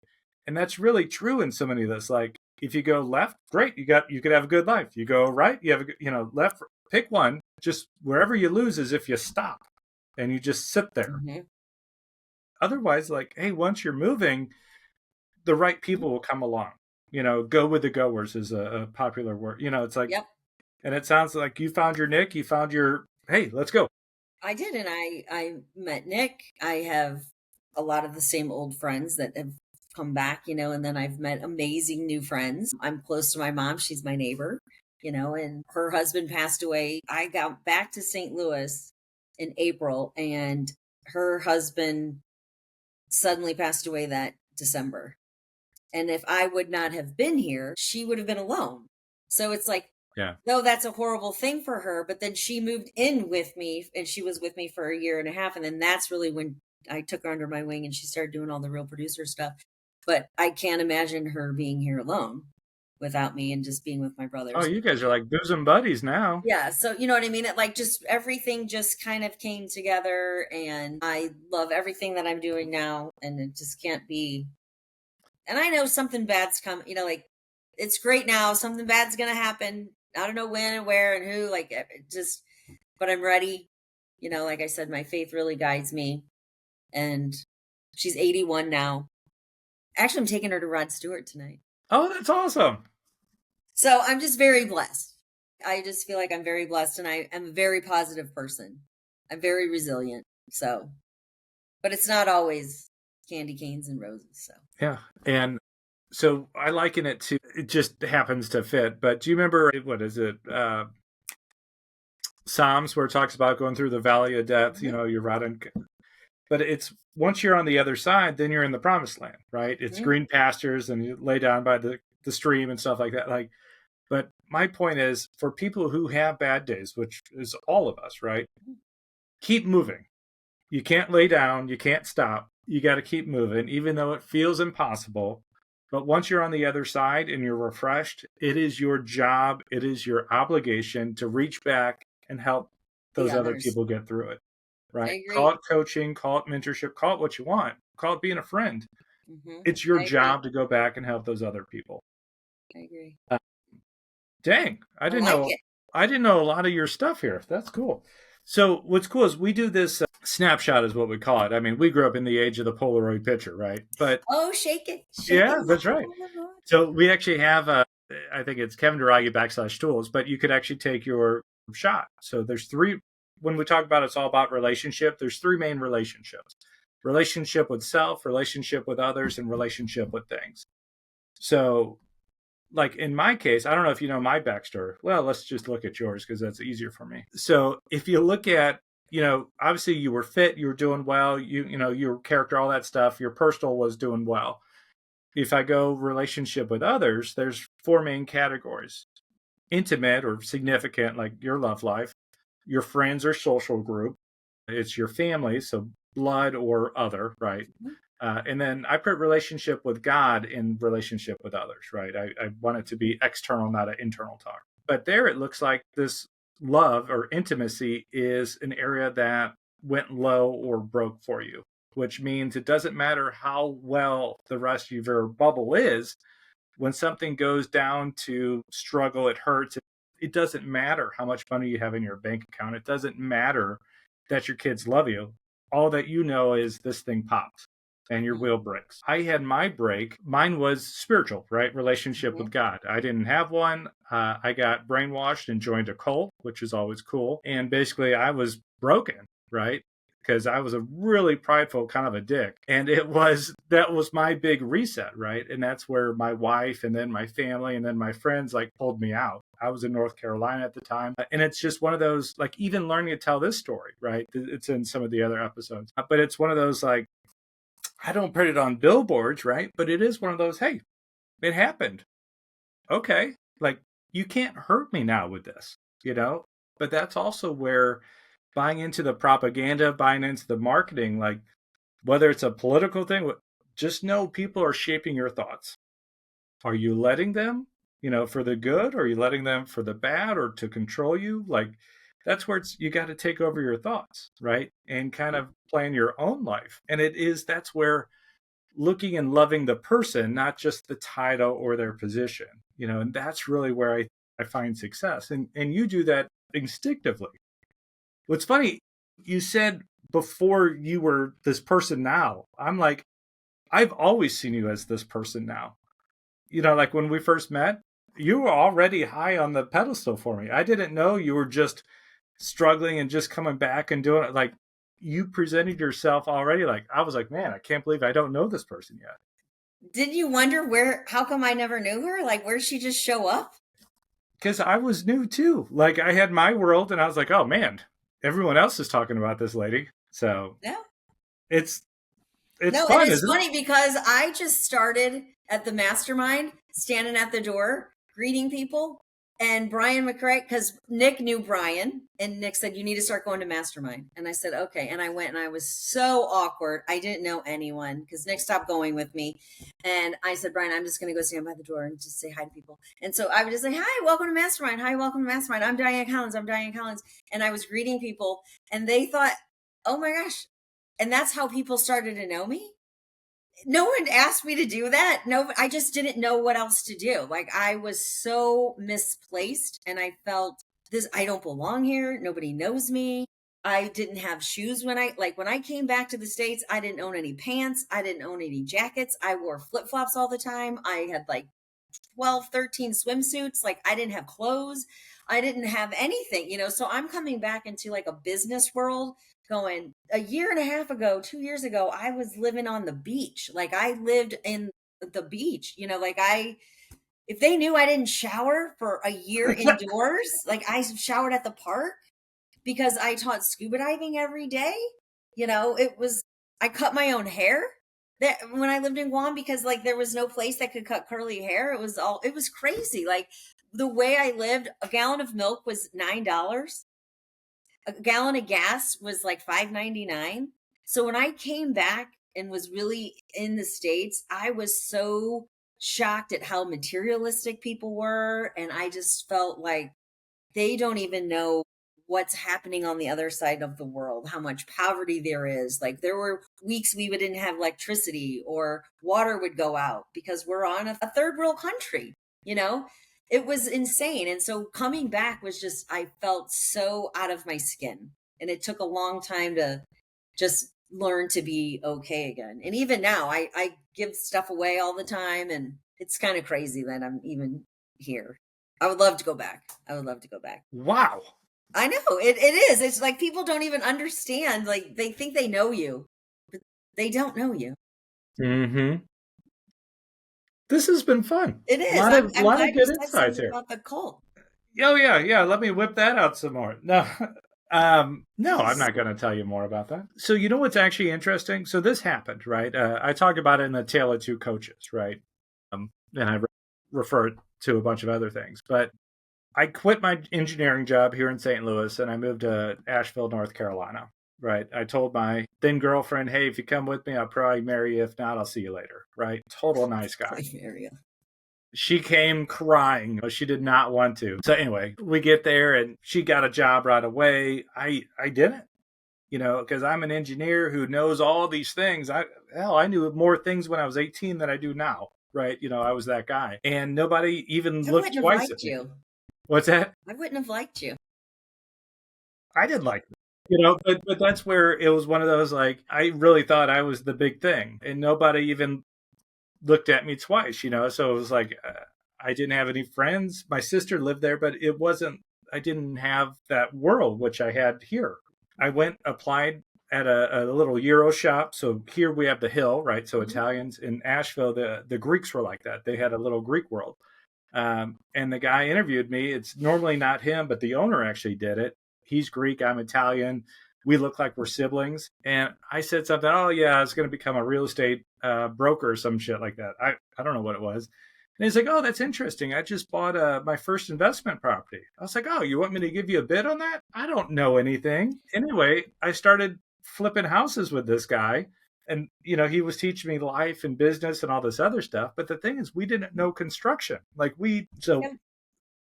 Speaker 1: and that's really true in so many of this. Like if you go left, great, you could have a good life. You go right, you have a, you know, left, pick one. Just wherever you lose is if you stop and you just sit there. Otherwise, like, hey, once you're moving, the right people will come along. You know, go with the goers is a popular word. You know, it's like, and it sounds like you found your Nick, you found your, hey, let's go.
Speaker 2: I did. And I met Nick. I have a lot of the same old friends that have come back, you know, and then I've met amazing new friends. I'm close to my mom. She's my neighbor, you know, and her husband passed away. I got back to St. Louis in April and her husband suddenly passed away that December. And if I would not have been here, she would have been alone. So it's like, no, that's a horrible thing for her. But then she moved in with me and she was with me for a year and a half. And then that's really when I took her under my wing and she started doing all the real producer stuff. But I can't imagine her being here alone without me and just being with my brothers.
Speaker 1: Oh, you guys are like bosom buddies now.
Speaker 2: Yeah. So, you know what I mean? It like just everything just kind of came together and I love everything that I'm doing now. And it just can't be. And I know something bad's coming, you know, like it's great now. Something bad's going to happen. I don't know when and where and who, like just, but I'm ready. You know, like I said, my faith really guides me. And she's 81 now. Actually, I'm taking her to Rod Stewart tonight.
Speaker 1: Oh, that's awesome.
Speaker 2: So I'm just very blessed. I just feel like I'm very blessed and I am a very positive person. I'm very resilient. So, but it's not always candy canes and roses. So,
Speaker 1: yeah. And so I liken it to, it just happens to fit, but do you remember, what is it? Psalms where it talks about going through the valley of death, you know, you're rotting. But it's once you're on the other side, then you're in the promised land, right? It's green pastures and you lay down by the stream and stuff like that. Like, but my point is for people who have bad days, which is all of us, right? Keep moving. You can't lay down. You can't stop. You got to keep moving, even though it feels impossible. But once you're on the other side and you're refreshed, it is your job, it is your obligation to reach back and help
Speaker 2: The
Speaker 1: those other
Speaker 2: others.
Speaker 1: people get through it.
Speaker 2: I
Speaker 1: Right? Call
Speaker 2: agree.
Speaker 1: it coaching, call it mentorship, call it what you want, call it being a friend. It's your
Speaker 2: I agree.
Speaker 1: job to go back and help those other people.
Speaker 2: I agree.
Speaker 1: Uh, Dang,
Speaker 2: I like it.
Speaker 1: I didn't know a lot of your stuff here. That's cool. So what's cool is we do this snapshot is what we call it. I mean, we grew up in the age of the Polaroid picture, right? But
Speaker 2: Oh, shake it, shake it.
Speaker 1: yeah, that's right. So we actually have I think it's Kevin Dairaghi /tools, but you could actually take your shot. So there's three, when we talk about it's all about relationship, there's three main relationships. Relationship with self, relationship with others, and relationship with things. So like in my case, I don't know if you know my backstory. Well, let's just look at yours because that's easier for me. So if you look at, obviously you were fit, you were doing well, your character, all that stuff, your personal was doing well. If I go relationship with others, there's four main categories: intimate or significant, like your love life, your friends or social group, it's your family, so blood or other, right? And then I put relationship with God in relationship with others, right? I want it to be external, not an internal talk. But there it looks like this love or intimacy is an area that went low or broke for you, which means it doesn't matter how well the rest of your bubble is. When something goes down to struggle, it hurts. It doesn't matter how much money you have in your bank account. It doesn't matter that your kids love you. All that you know is this thing pops and your wheel breaks. I had my break. Mine was spiritual, right? Relationship with God. I didn't have one. I got brainwashed and joined a cult, which is always cool. And basically, I was broken, right? Because I was a really prideful kind of a dick. And that was my big reset, right? And that's where my wife and then my family and then my friends like pulled me out. I was in North Carolina at the time. And it's just one of those, like, even learning to tell this story, right? It's in some of the other episodes. But it's one of those, like, I don't put it on billboards, right? But it is one of those, hey, it happened. Okay. Like, you can't hurt me now with this, But that's also where buying into the propaganda, buying into the marketing, like whether it's a political thing, just know people are shaping your thoughts. Are you letting them, for the good? Or are you letting them for the bad or to control you? Like, that's where you got to take over your thoughts, right? And kind of plan your own life. And that's where looking and loving the person, not just the title or their position, and that's really where I find success. And you do that instinctively. What's funny, you said before you were this person now. I'm like, I've always seen you as this person now. Like when we first met, you were already high on the pedestal for me. I didn't know you were just struggling and just coming back and doing it. Like, you presented yourself already. Like, I was like, man, I can't believe I don't know this person yet.
Speaker 2: Did you wonder how come I never knew her? Like, where'd she just show up?
Speaker 1: Because I was new too. Like, I had my world and I was like, oh man, everyone else is talking about this lady. So
Speaker 2: Yeah.
Speaker 1: it's
Speaker 2: No, and
Speaker 1: fun,
Speaker 2: it's
Speaker 1: isn't it?
Speaker 2: funny because I just started at the mastermind, standing at the door, greeting people. And Brian McRae, because Nick knew Brian, and Nick said, you need to start going to mastermind. And I said, okay. And I went and I was so awkward. I didn't know anyone because Nick stopped going with me. And I said, Brian, I'm just going to go stand by the door and just say hi to people. And so I would just say, hi, welcome to mastermind. Hi, welcome to mastermind. I'm Dianne Collins. I'm Dianne Collins. And I was greeting people and they thought, oh my gosh. And that's how people started to know me. No one asked me to do that. No, I just didn't know what else to do. Like, I was so misplaced and I felt I don't belong here. Nobody knows me. I didn't have shoes when I came back to the States, I didn't own any pants. I didn't own any jackets. I wore flip-flops all the time. I had like 12, 13 swimsuits. Like, I didn't have clothes. I didn't have anything, so I'm coming back into like a business world going, a year and a half ago, 2 years ago, I was living on the beach. Like, I lived in the beach, if they knew I didn't shower for a year indoors, like I showered at the park because I taught scuba diving every day. I cut my own hair that when I lived in Guam because like there was no place that could cut curly hair. It was crazy. Like the way I lived, a gallon of milk was $9. A gallon of gas was like $5.99. So when I came back and was really in the States, I was so shocked at how materialistic people were. And I just felt like they don't even know what's happening on the other side of the world, how much poverty there is. Like there were weeks we didn't have electricity or water would go out because we're on a third world country, you know? It was insane. And so coming back was just, I felt so out of my skin. And it took a long time to just learn to be okay again. And even now, I give stuff away all the time. And it's kind of crazy that I'm even here. I would love to go back. I would love to go back.
Speaker 1: Wow.
Speaker 2: I know it is. It's like people don't even understand. Like they think they know you, but they don't know you.
Speaker 1: Mm-hmm. This has been fun.
Speaker 2: It is.
Speaker 1: I'm lot
Speaker 2: glad
Speaker 1: of
Speaker 2: you
Speaker 1: good
Speaker 2: said
Speaker 1: insights
Speaker 2: something
Speaker 1: here.
Speaker 2: about the cult.
Speaker 1: Oh yeah. Let me whip that out some more. No, no, I'm not going to tell you more about that. So you know what's actually interesting? So this happened, right? I talked about it in the Tale of Two Coaches, right? And I referred to a bunch of other things, but I quit my engineering job here in St. Louis and I moved to Asheville, North Carolina. Right. I told my then girlfriend, hey, if you come with me, I'll probably marry you. If not, I'll see you later. Right. Total nice guy. She came crying. She did not want to. So anyway, we get there and she got a job right away. I didn't, because I'm an engineer who knows all these things. I knew more things when I was 18 than I do now. Right. I was that guy. And nobody even looked twice at me.
Speaker 2: You.
Speaker 1: What's that?
Speaker 2: I wouldn't have liked you.
Speaker 1: I did like but that's where it was one of those, like, I really thought I was the big thing and nobody even looked at me twice, so it was like, I didn't have any friends. My sister lived there, but I didn't have that world, which I had here. I applied at a little Euro shop. So here we have the Hill, right? So Italians. In Asheville, the Greeks were like that. They had a little Greek world. And the guy interviewed me. It's normally not him, but the owner actually did it. He's Greek. I'm Italian. We look like we're siblings. And I said something, oh, yeah, I was going to become a real estate broker or some shit like that. I don't know what it was. And he's like, oh, that's interesting. I just bought my first investment property. I was like, oh, you want me to give you a bid on that? I don't know anything. Anyway, I started flipping houses with this guy. And, he was teaching me life and business and all this other stuff. But the thing is, we didn't know construction.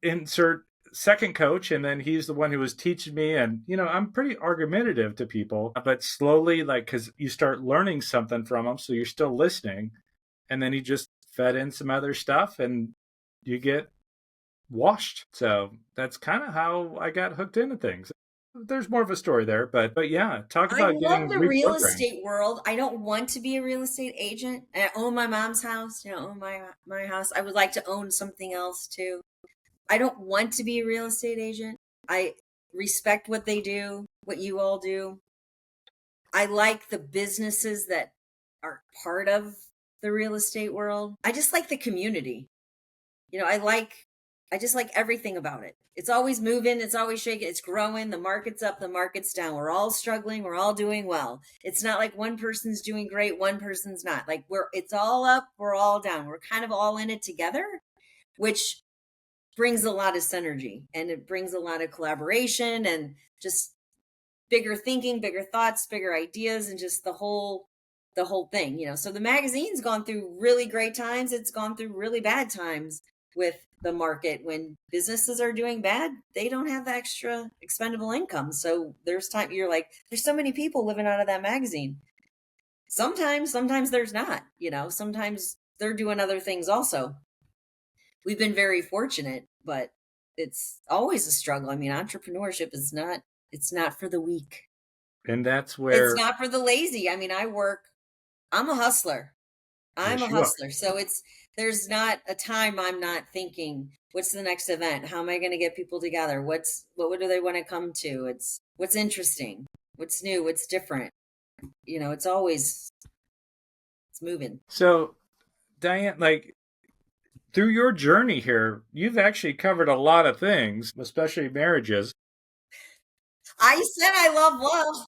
Speaker 1: Insert second coach, and then he's the one who was teaching me. And, I'm pretty argumentative to people, but slowly, because you start learning something from them. So you're still listening. And then he just fed in some other stuff and you get washed. So that's kind of how I got hooked into things. There's more of a story there, but yeah, talk about getting
Speaker 2: I love the real estate world. I don't want to be a real estate agent. I own my mom's house, own my house. I would like to own something else too. I don't want to be a real estate agent. I respect what they do, what you all do. I like the businesses that are part of the real estate world. I just like the community. I just like everything about it. It's always moving, it's always shaking, it's growing, the market's up, the market's down. We're all struggling, we're all doing well. It's not like one person's doing great, one person's not. Like it's all up, we're all down. We're kind of all in it together, which brings a lot of synergy and it brings a lot of collaboration and just bigger thinking, bigger thoughts, bigger ideas, and just the whole thing. So the magazine's gone through really great times. It's gone through really bad times with the market. When businesses are doing bad, they don't have the extra expendable income. So there's time you're like, there's so many people living out of that magazine. Sometimes there's not, sometimes they're doing other things also. We've been very fortunate, but it's always a struggle. I mean, entrepreneurship it's not for the weak.
Speaker 1: And that's where
Speaker 2: it's not for the lazy. I mean, I'm a husler. I'm a hustler. So there's not a time I'm not thinking, what's the next event? How am I going to get people together? What do they want to come to? It's what's interesting, what's new, what's different. It's moving.
Speaker 1: So Dianne, through your journey here, you've actually covered a lot of things, especially marriages.
Speaker 2: I said I love love.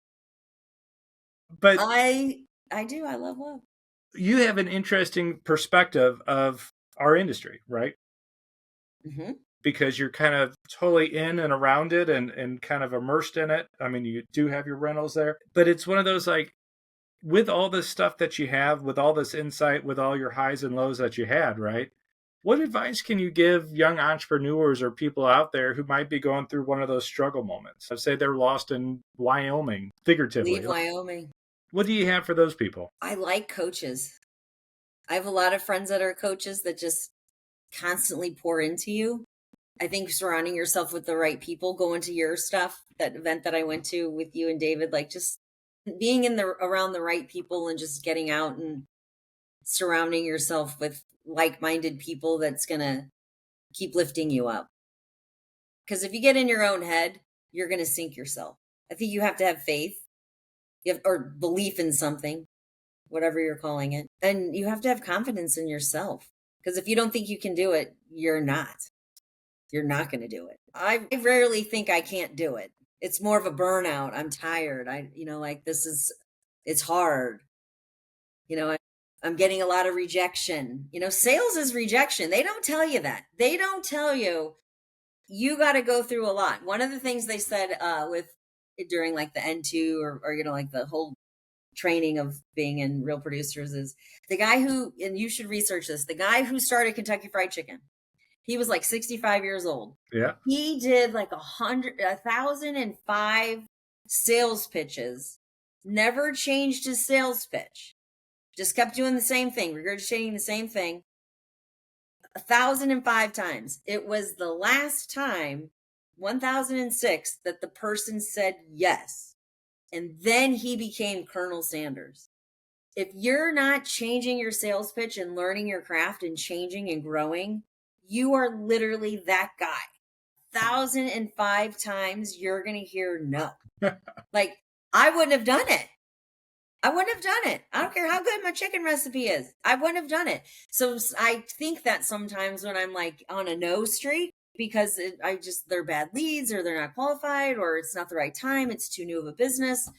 Speaker 1: But
Speaker 2: I do. I love love.
Speaker 1: You have an interesting perspective of our industry, right?
Speaker 2: Mm-hmm.
Speaker 1: because you're kind of totally in and around it and kind of immersed in it. I mean, you do have your rentals there, but it's one of those like, with all this stuff that you have, with all this insight, with all your highs and lows that you had, right? What advice can you give young entrepreneurs or people out there who might be going through one of those struggle moments? Let's say they're lost in Wyoming, figuratively.
Speaker 2: Leave Wyoming.
Speaker 1: What do you have for those people?
Speaker 2: I like coaches. I have a lot of friends that are coaches that just constantly pour into you. I think surrounding yourself with the right people, going to your stuff, that event that I went to with you and David, like just being around the right people and just getting out and surrounding yourself with like-minded people that's going to keep lifting you up. Because if you get in your own head, you're going to sink yourself. I think you have to have faith, or belief in something, whatever you're calling it. And you have to have confidence in yourself. Because if you don't think you can do it, you're not. You're not going to do it. I rarely think I can't do it. It's more of a burnout. I'm tired. It's hard. I'm getting a lot of rejection. Sales is rejection. They don't tell you that. They don't tell you got to go through a lot. One of the things they said during like the N2 or like the whole training of being in Real Producers is the guy who, and you should research this, the guy who started Kentucky Fried Chicken. He was like 65 years old.
Speaker 1: Yeah.
Speaker 2: He did like 1,005 sales pitches, never changed his sales pitch. Just kept doing the same thing, regurgitating the same thing 1,005 times. It was the last time, 1006, that the person said yes. And then he became Colonel Sanders. If you're not changing your sales pitch and learning your craft and changing and growing, you are literally that guy. 1,005 times you're going to hear no. Like, I wouldn't have done it. I wouldn't have done it. I don't care how good my chicken recipe is. I wouldn't have done it. So I think that sometimes when I'm like on a no streak, because they're bad leads, or they're not qualified, or it's not the right time, it's too new of a business,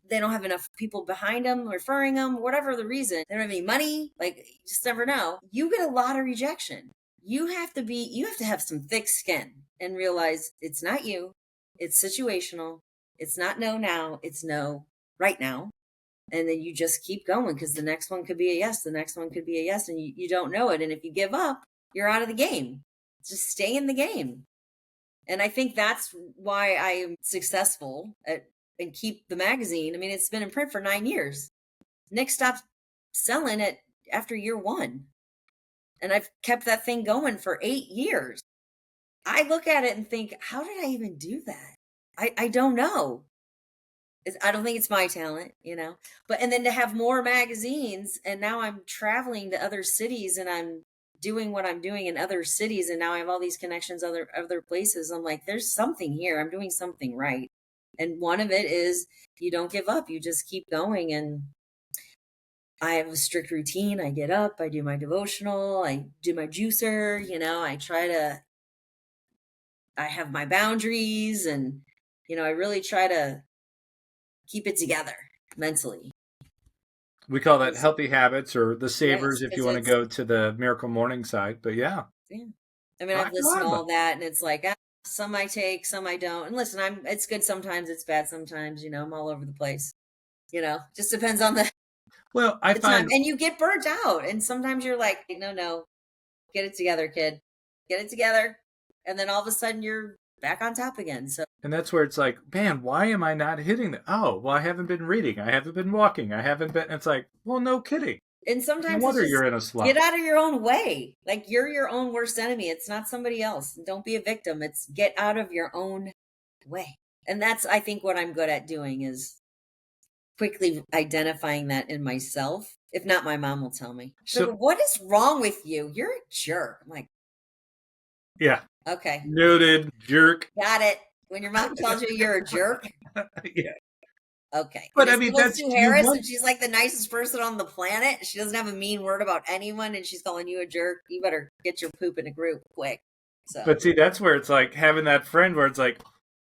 Speaker 2: they don't have enough people behind them referring them, whatever the reason, they don't have any money, like, you just never know. You get a lot of rejection. You have to have some thick skin and realize it's not you, it's situational. It's not no now, it's no right now. And then you just keep going, because the next one could be a yes, the next one could be a yes, and you don't know it. And if you give up, you're out of the game. Just stay in the game. And I think that's why I am successful and keep the magazine. I mean, it's been in print for 9 years. Nick stopped selling it after year 1. And I've kept that thing going for 8 years. I look at it and think, how did I even do that? I don't know. I don't think it's my talent, and then to have more magazines, and now I'm traveling to other cities and I'm doing what I'm doing in other cities. And now I have all these connections, other places. I'm like, there's something here. I'm doing something right. And one of it is you don't give up. You just keep going. And I have a strict routine. I get up, I do my devotional, I do my juicer, I have my boundaries, and, I really try to keep it together mentally.
Speaker 1: We call that healthy habits, or the savers, if you want to go to the Miracle Morning side. But yeah.
Speaker 2: I mean, I've listened to all that, and it's like, some I take, some I don't. And listen, it's good sometimes, it's bad sometimes. I'm all over the place. Just depends on the time. And you get burnt out, and sometimes you're like, no, get it together, kid, get it together, and then all of a sudden you're back on top again. So.
Speaker 1: And that's where it's like, man, why am I not hitting that? Oh, well, I haven't been reading. I haven't been walking. I haven't been. It's like, well, no kidding.
Speaker 2: And sometimes
Speaker 1: no wonder you're in a slump.
Speaker 2: Get out of your own way. Like, you're your own worst enemy. It's not somebody else. Don't be a victim. It's get out of your own way. And that's, I think, what I'm good at doing, is quickly identifying that in myself. If not, my mom will tell me. So what is wrong with you? You're a jerk. I'm like,
Speaker 1: yeah.
Speaker 2: Okay.
Speaker 1: Noted. Jerk.
Speaker 2: Got it. When your mom tells you you're a jerk.
Speaker 1: Yeah.
Speaker 2: Okay.
Speaker 1: But I mean, that's
Speaker 2: Sue Harris, and she's like the nicest person on the planet. She doesn't have a mean word about anyone, and she's calling you a jerk. You better get your poop in a group quick. So.
Speaker 1: But see, that's where it's like having that friend where it's like,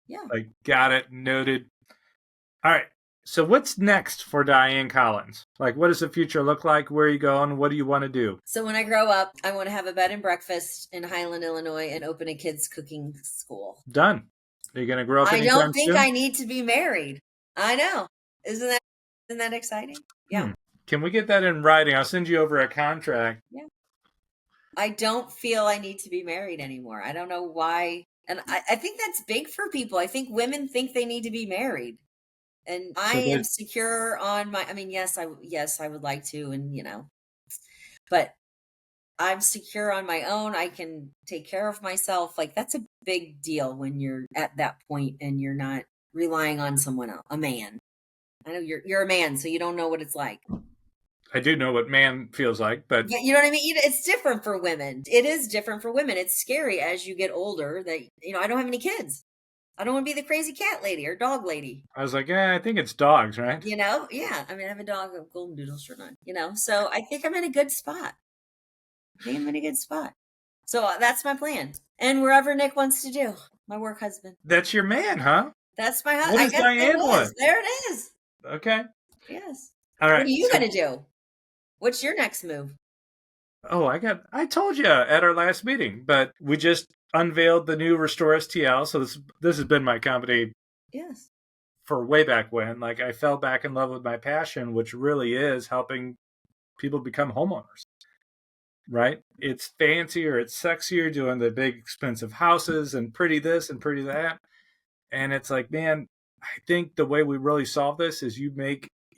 Speaker 2: yeah,
Speaker 1: like, got it, noted. All right. So what's next for Dianne Collins? Like, what does the future look like? Where are you going? What do you want to do?
Speaker 2: So when I grow up, I want to have a bed and breakfast in Highland, Illinois, and open a kids' cooking school.
Speaker 1: Done. Are you going to grow up
Speaker 2: I don't
Speaker 1: anytime
Speaker 2: think
Speaker 1: soon?
Speaker 2: I need to be married. I know. Isn't that exciting? Yeah.
Speaker 1: Can we get that in writing? I'll send you over a contract.
Speaker 2: Yeah. I don't feel I need to be married anymore. I don't know why. And I think that's big for people. I think women think they need to be married. And I
Speaker 1: So
Speaker 2: am
Speaker 1: that
Speaker 2: secure on I mean, yes, I would like to, and but I'm secure on my own. I can take care of myself. Like that's a big deal when you're at that point and you're not relying on someone else, a man. I know you're a man, so you don't know what it's like.
Speaker 1: I do know what man feels like, but
Speaker 2: But you know what I mean? It's different for women. It is different for women. It's scary as you get older that I don't have any kids. I don't want to be the crazy cat lady or dog lady.
Speaker 1: I was like, I think it's dogs, right?
Speaker 2: Yeah. I mean, I have a dog, a golden doodle for none. So I think I'm in a good spot. I think I'm in a good spot. So that's my plan. And wherever Nick wants to do, my work husband.
Speaker 1: That's your man, huh?
Speaker 2: That's my husband.
Speaker 1: What
Speaker 2: I
Speaker 1: does
Speaker 2: guess
Speaker 1: Diane
Speaker 2: it
Speaker 1: want?
Speaker 2: is. There it is.
Speaker 1: Okay.
Speaker 2: Yes.
Speaker 1: All
Speaker 2: What
Speaker 1: right.
Speaker 2: are you going to do? What's your next move?
Speaker 1: Oh, I told you at our last meeting, but we just unveiled the new Restore STL. So this has been my company
Speaker 2: Yes.
Speaker 1: for way back when. Like I fell back in love with my passion, which really is helping people become homeowners. Right? It's fancier, it's sexier doing the big expensive houses and pretty this and pretty that. And it's like, man, I think the way we really solve this is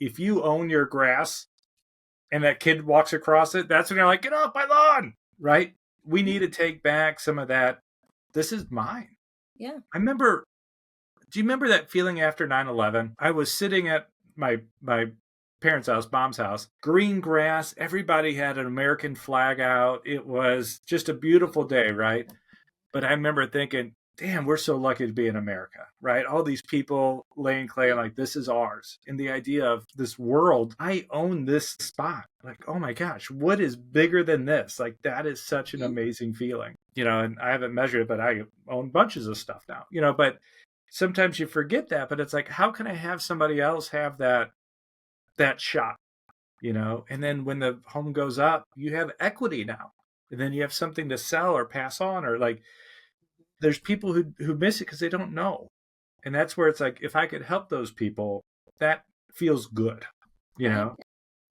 Speaker 1: if you own your grass and that kid walks across it, that's when you're like, get off my lawn, right? We need to take back some of that. This is mine.
Speaker 2: Yeah.
Speaker 1: Do you remember that feeling after 9/11? I was sitting at my parents' house, mom's house, green grass. Everybody had an American flag out. It was just a beautiful day, right? But I remember thinking, damn, we're so lucky to be in America, right? All these people laying claim like this is ours. And the idea of this world, I own this spot. Like, oh my gosh, what is bigger than this? Like, that is such an amazing feeling, and I haven't measured it, but I own bunches of stuff now, but sometimes you forget that. But it's like, how can I have somebody else have that shot, and then when the home goes up, you have equity now. And then you have something to sell or pass on, or like, there's people who miss it because they don't know. And that's where it's like, if I could help those people, that feels good,
Speaker 2: Right.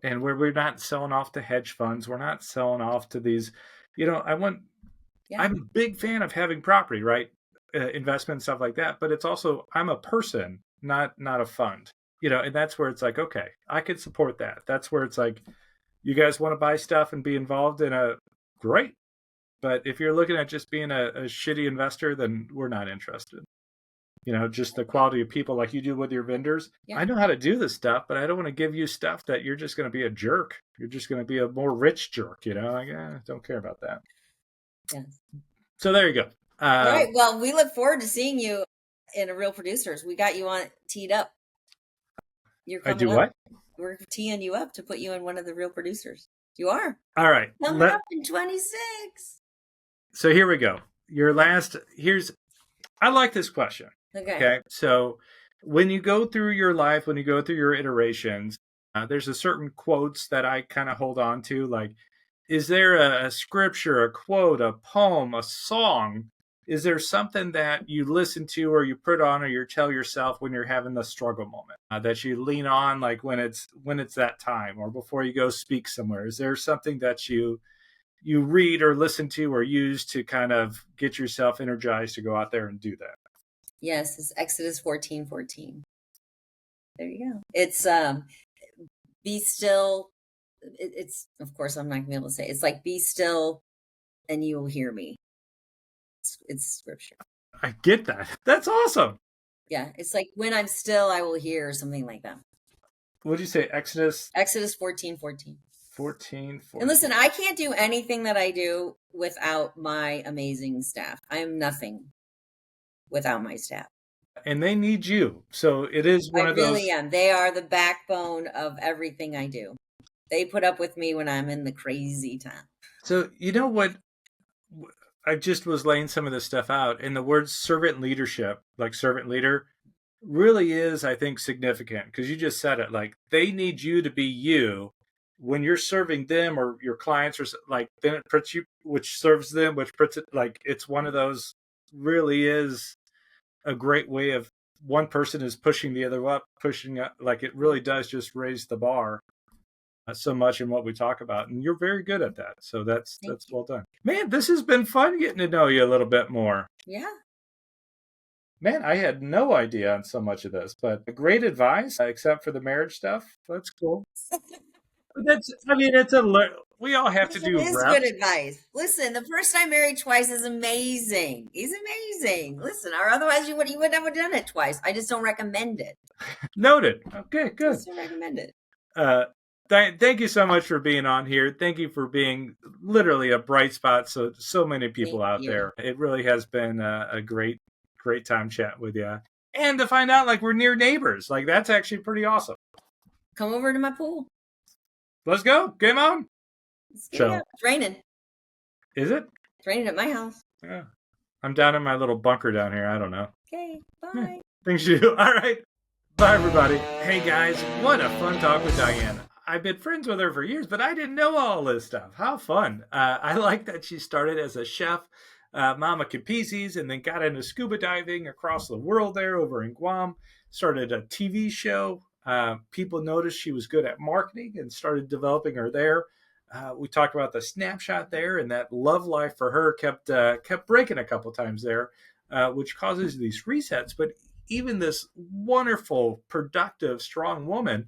Speaker 1: and where we're not selling off to hedge funds. We're not selling off to these,
Speaker 2: Yeah.
Speaker 1: I'm a big fan of having property, right? Investment, stuff like that. But it's also, I'm a person, not a fund, and that's where it's like, okay, I could support that. That's where it's like, you guys want to buy stuff and be involved in great. But if you're looking at just being a shitty investor, then we're not interested. Just the quality of people like you do with your vendors.
Speaker 2: Yeah.
Speaker 1: I know how to do this stuff, but I don't want to give you stuff that you're just going to be a jerk. You're just going to be a more rich jerk, like, don't care about that.
Speaker 2: Yeah.
Speaker 1: So there you go.
Speaker 2: All right. Well, we look forward to seeing you in a Real Producers. We got you on teed up. You're
Speaker 1: I
Speaker 2: coming
Speaker 1: do
Speaker 2: up.
Speaker 1: what?
Speaker 2: We're teeing you up to put you in one of the Real Producers. You are.
Speaker 1: All right.
Speaker 2: Coming up in 26.
Speaker 1: So here we go. I like this question.
Speaker 2: Okay.
Speaker 1: So when you go through your life, when you go through your iterations, there's a certain quotes that I kind of hold on to. Like, is there a scripture, a quote, a poem, a song? Is there something that you listen to or you put on or you tell yourself when you're having the struggle moment that you lean on, like when it's that time or before you go speak somewhere? Is there something that you read or listen to or use to kind of get yourself energized to go out there and do that?
Speaker 2: Yes, it's Exodus 14:14. There you go. It's be still. It's, of course, I'm not gonna be able to say. It's like, be still and you will hear me. It's scripture.
Speaker 1: I get that. That's awesome.
Speaker 2: Yeah, it's like, when I'm still, I will hear, or something like that.
Speaker 1: What did you say? Exodus
Speaker 2: 14:14.
Speaker 1: 14.
Speaker 2: And listen, I can't do anything that I do without my amazing staff. I am nothing without my staff.
Speaker 1: And they need you. So it is one
Speaker 2: I
Speaker 1: of those.
Speaker 2: really am. They are the backbone of everything I do. They put up with me when I'm in the crazy time.
Speaker 1: So you know what? I just was laying some of this stuff out, and the word servant leadership, like servant leader, really is, I think, significant because you just said it. Like they need you to be you when you're serving them or your clients, or like then it puts you, which serves them, which puts it like it's one of those. Really is a great way of one person is pushing the other up, pushing up. Like it really does just raise the bar so much in what we talk about, and you're very good at that. So
Speaker 2: Thank
Speaker 1: that's
Speaker 2: you.
Speaker 1: well done, man. This has been fun getting to know you a little bit more.
Speaker 2: Yeah.
Speaker 1: Man, I had no idea on so much of this, but great advice, except for the marriage stuff. That's cool. But that's, I mean, we all have to
Speaker 2: It
Speaker 1: do
Speaker 2: is good
Speaker 1: reps.
Speaker 2: advice. Listen, the first time married twice is amazing. He's amazing. Listen, or otherwise you would never done it twice. I just don't recommend it.
Speaker 1: Noted. Okay, good.
Speaker 2: Just don't recommend it.
Speaker 1: Uh, thank you so much for being on here. Thank you for being literally a bright spot. So many people
Speaker 2: Thank
Speaker 1: out
Speaker 2: you.
Speaker 1: there. It really has been a great time chatting with you, and to find out like we're near neighbors. Like that's actually pretty awesome.
Speaker 2: Come over to my pool.
Speaker 1: Let's go. Game on.
Speaker 2: Let's get it
Speaker 1: So
Speaker 2: up. It's raining.
Speaker 1: is it?
Speaker 2: It's raining at my house.
Speaker 1: Yeah. I'm down in my little bunker down here. I don't know.
Speaker 2: Okay,
Speaker 1: Yeah,
Speaker 2: bye.
Speaker 1: things you do. All right. Bye, everybody. Hey, guys. What a fun talk with Dianne. I've been friends with her for years, but I didn't know all this stuff. How fun. I like that she started as a chef, Mama Capizi's, and then got into scuba diving across the world there over in Guam, started a TV show. People noticed she was good at marketing and started developing her there. We talked about the snapshot there, and that love life for her kept breaking a couple times there, which causes these resets. But even this wonderful, productive, strong woman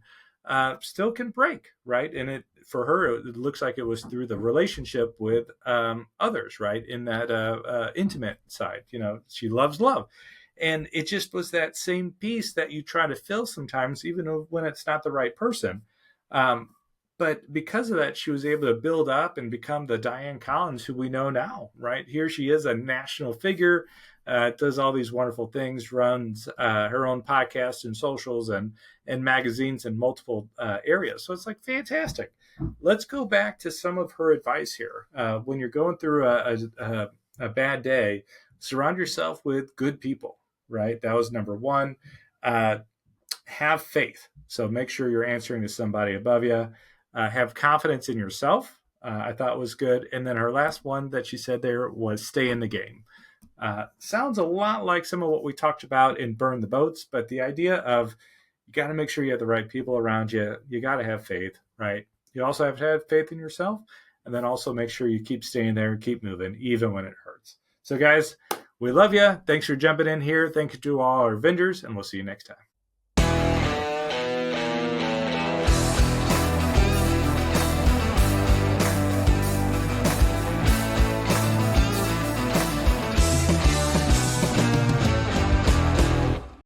Speaker 1: still can break, right? And it for her, it looks like it was through the relationship with others, right? In that intimate side, she loves love. And it just was that same piece that you try to fill sometimes, even when it's not the right person. Um, but because of that, she was able to build up and become the Dianne Collins who we know now, right? Here she is, a national figure, does all these wonderful things, runs her own podcast and socials and magazines in multiple areas. So it's like fantastic. Let's go back to some of her advice here. When you're going through a bad day, surround yourself with good people, right? That was number one. Have faith. So make sure you're answering to somebody above you. Have confidence in yourself. I thought was good. And then her last one that she said there was stay in the game. Sounds a lot like some of what we talked about in Burn the Boats, but the idea of you got to make sure you have the right people around you. You got to have faith, right? You also have to have faith in yourself, and then also make sure you keep staying there and keep moving, even when it hurts. So, guys, we love you. Thanks for jumping in here. Thank you to all our vendors, and we'll see you next time.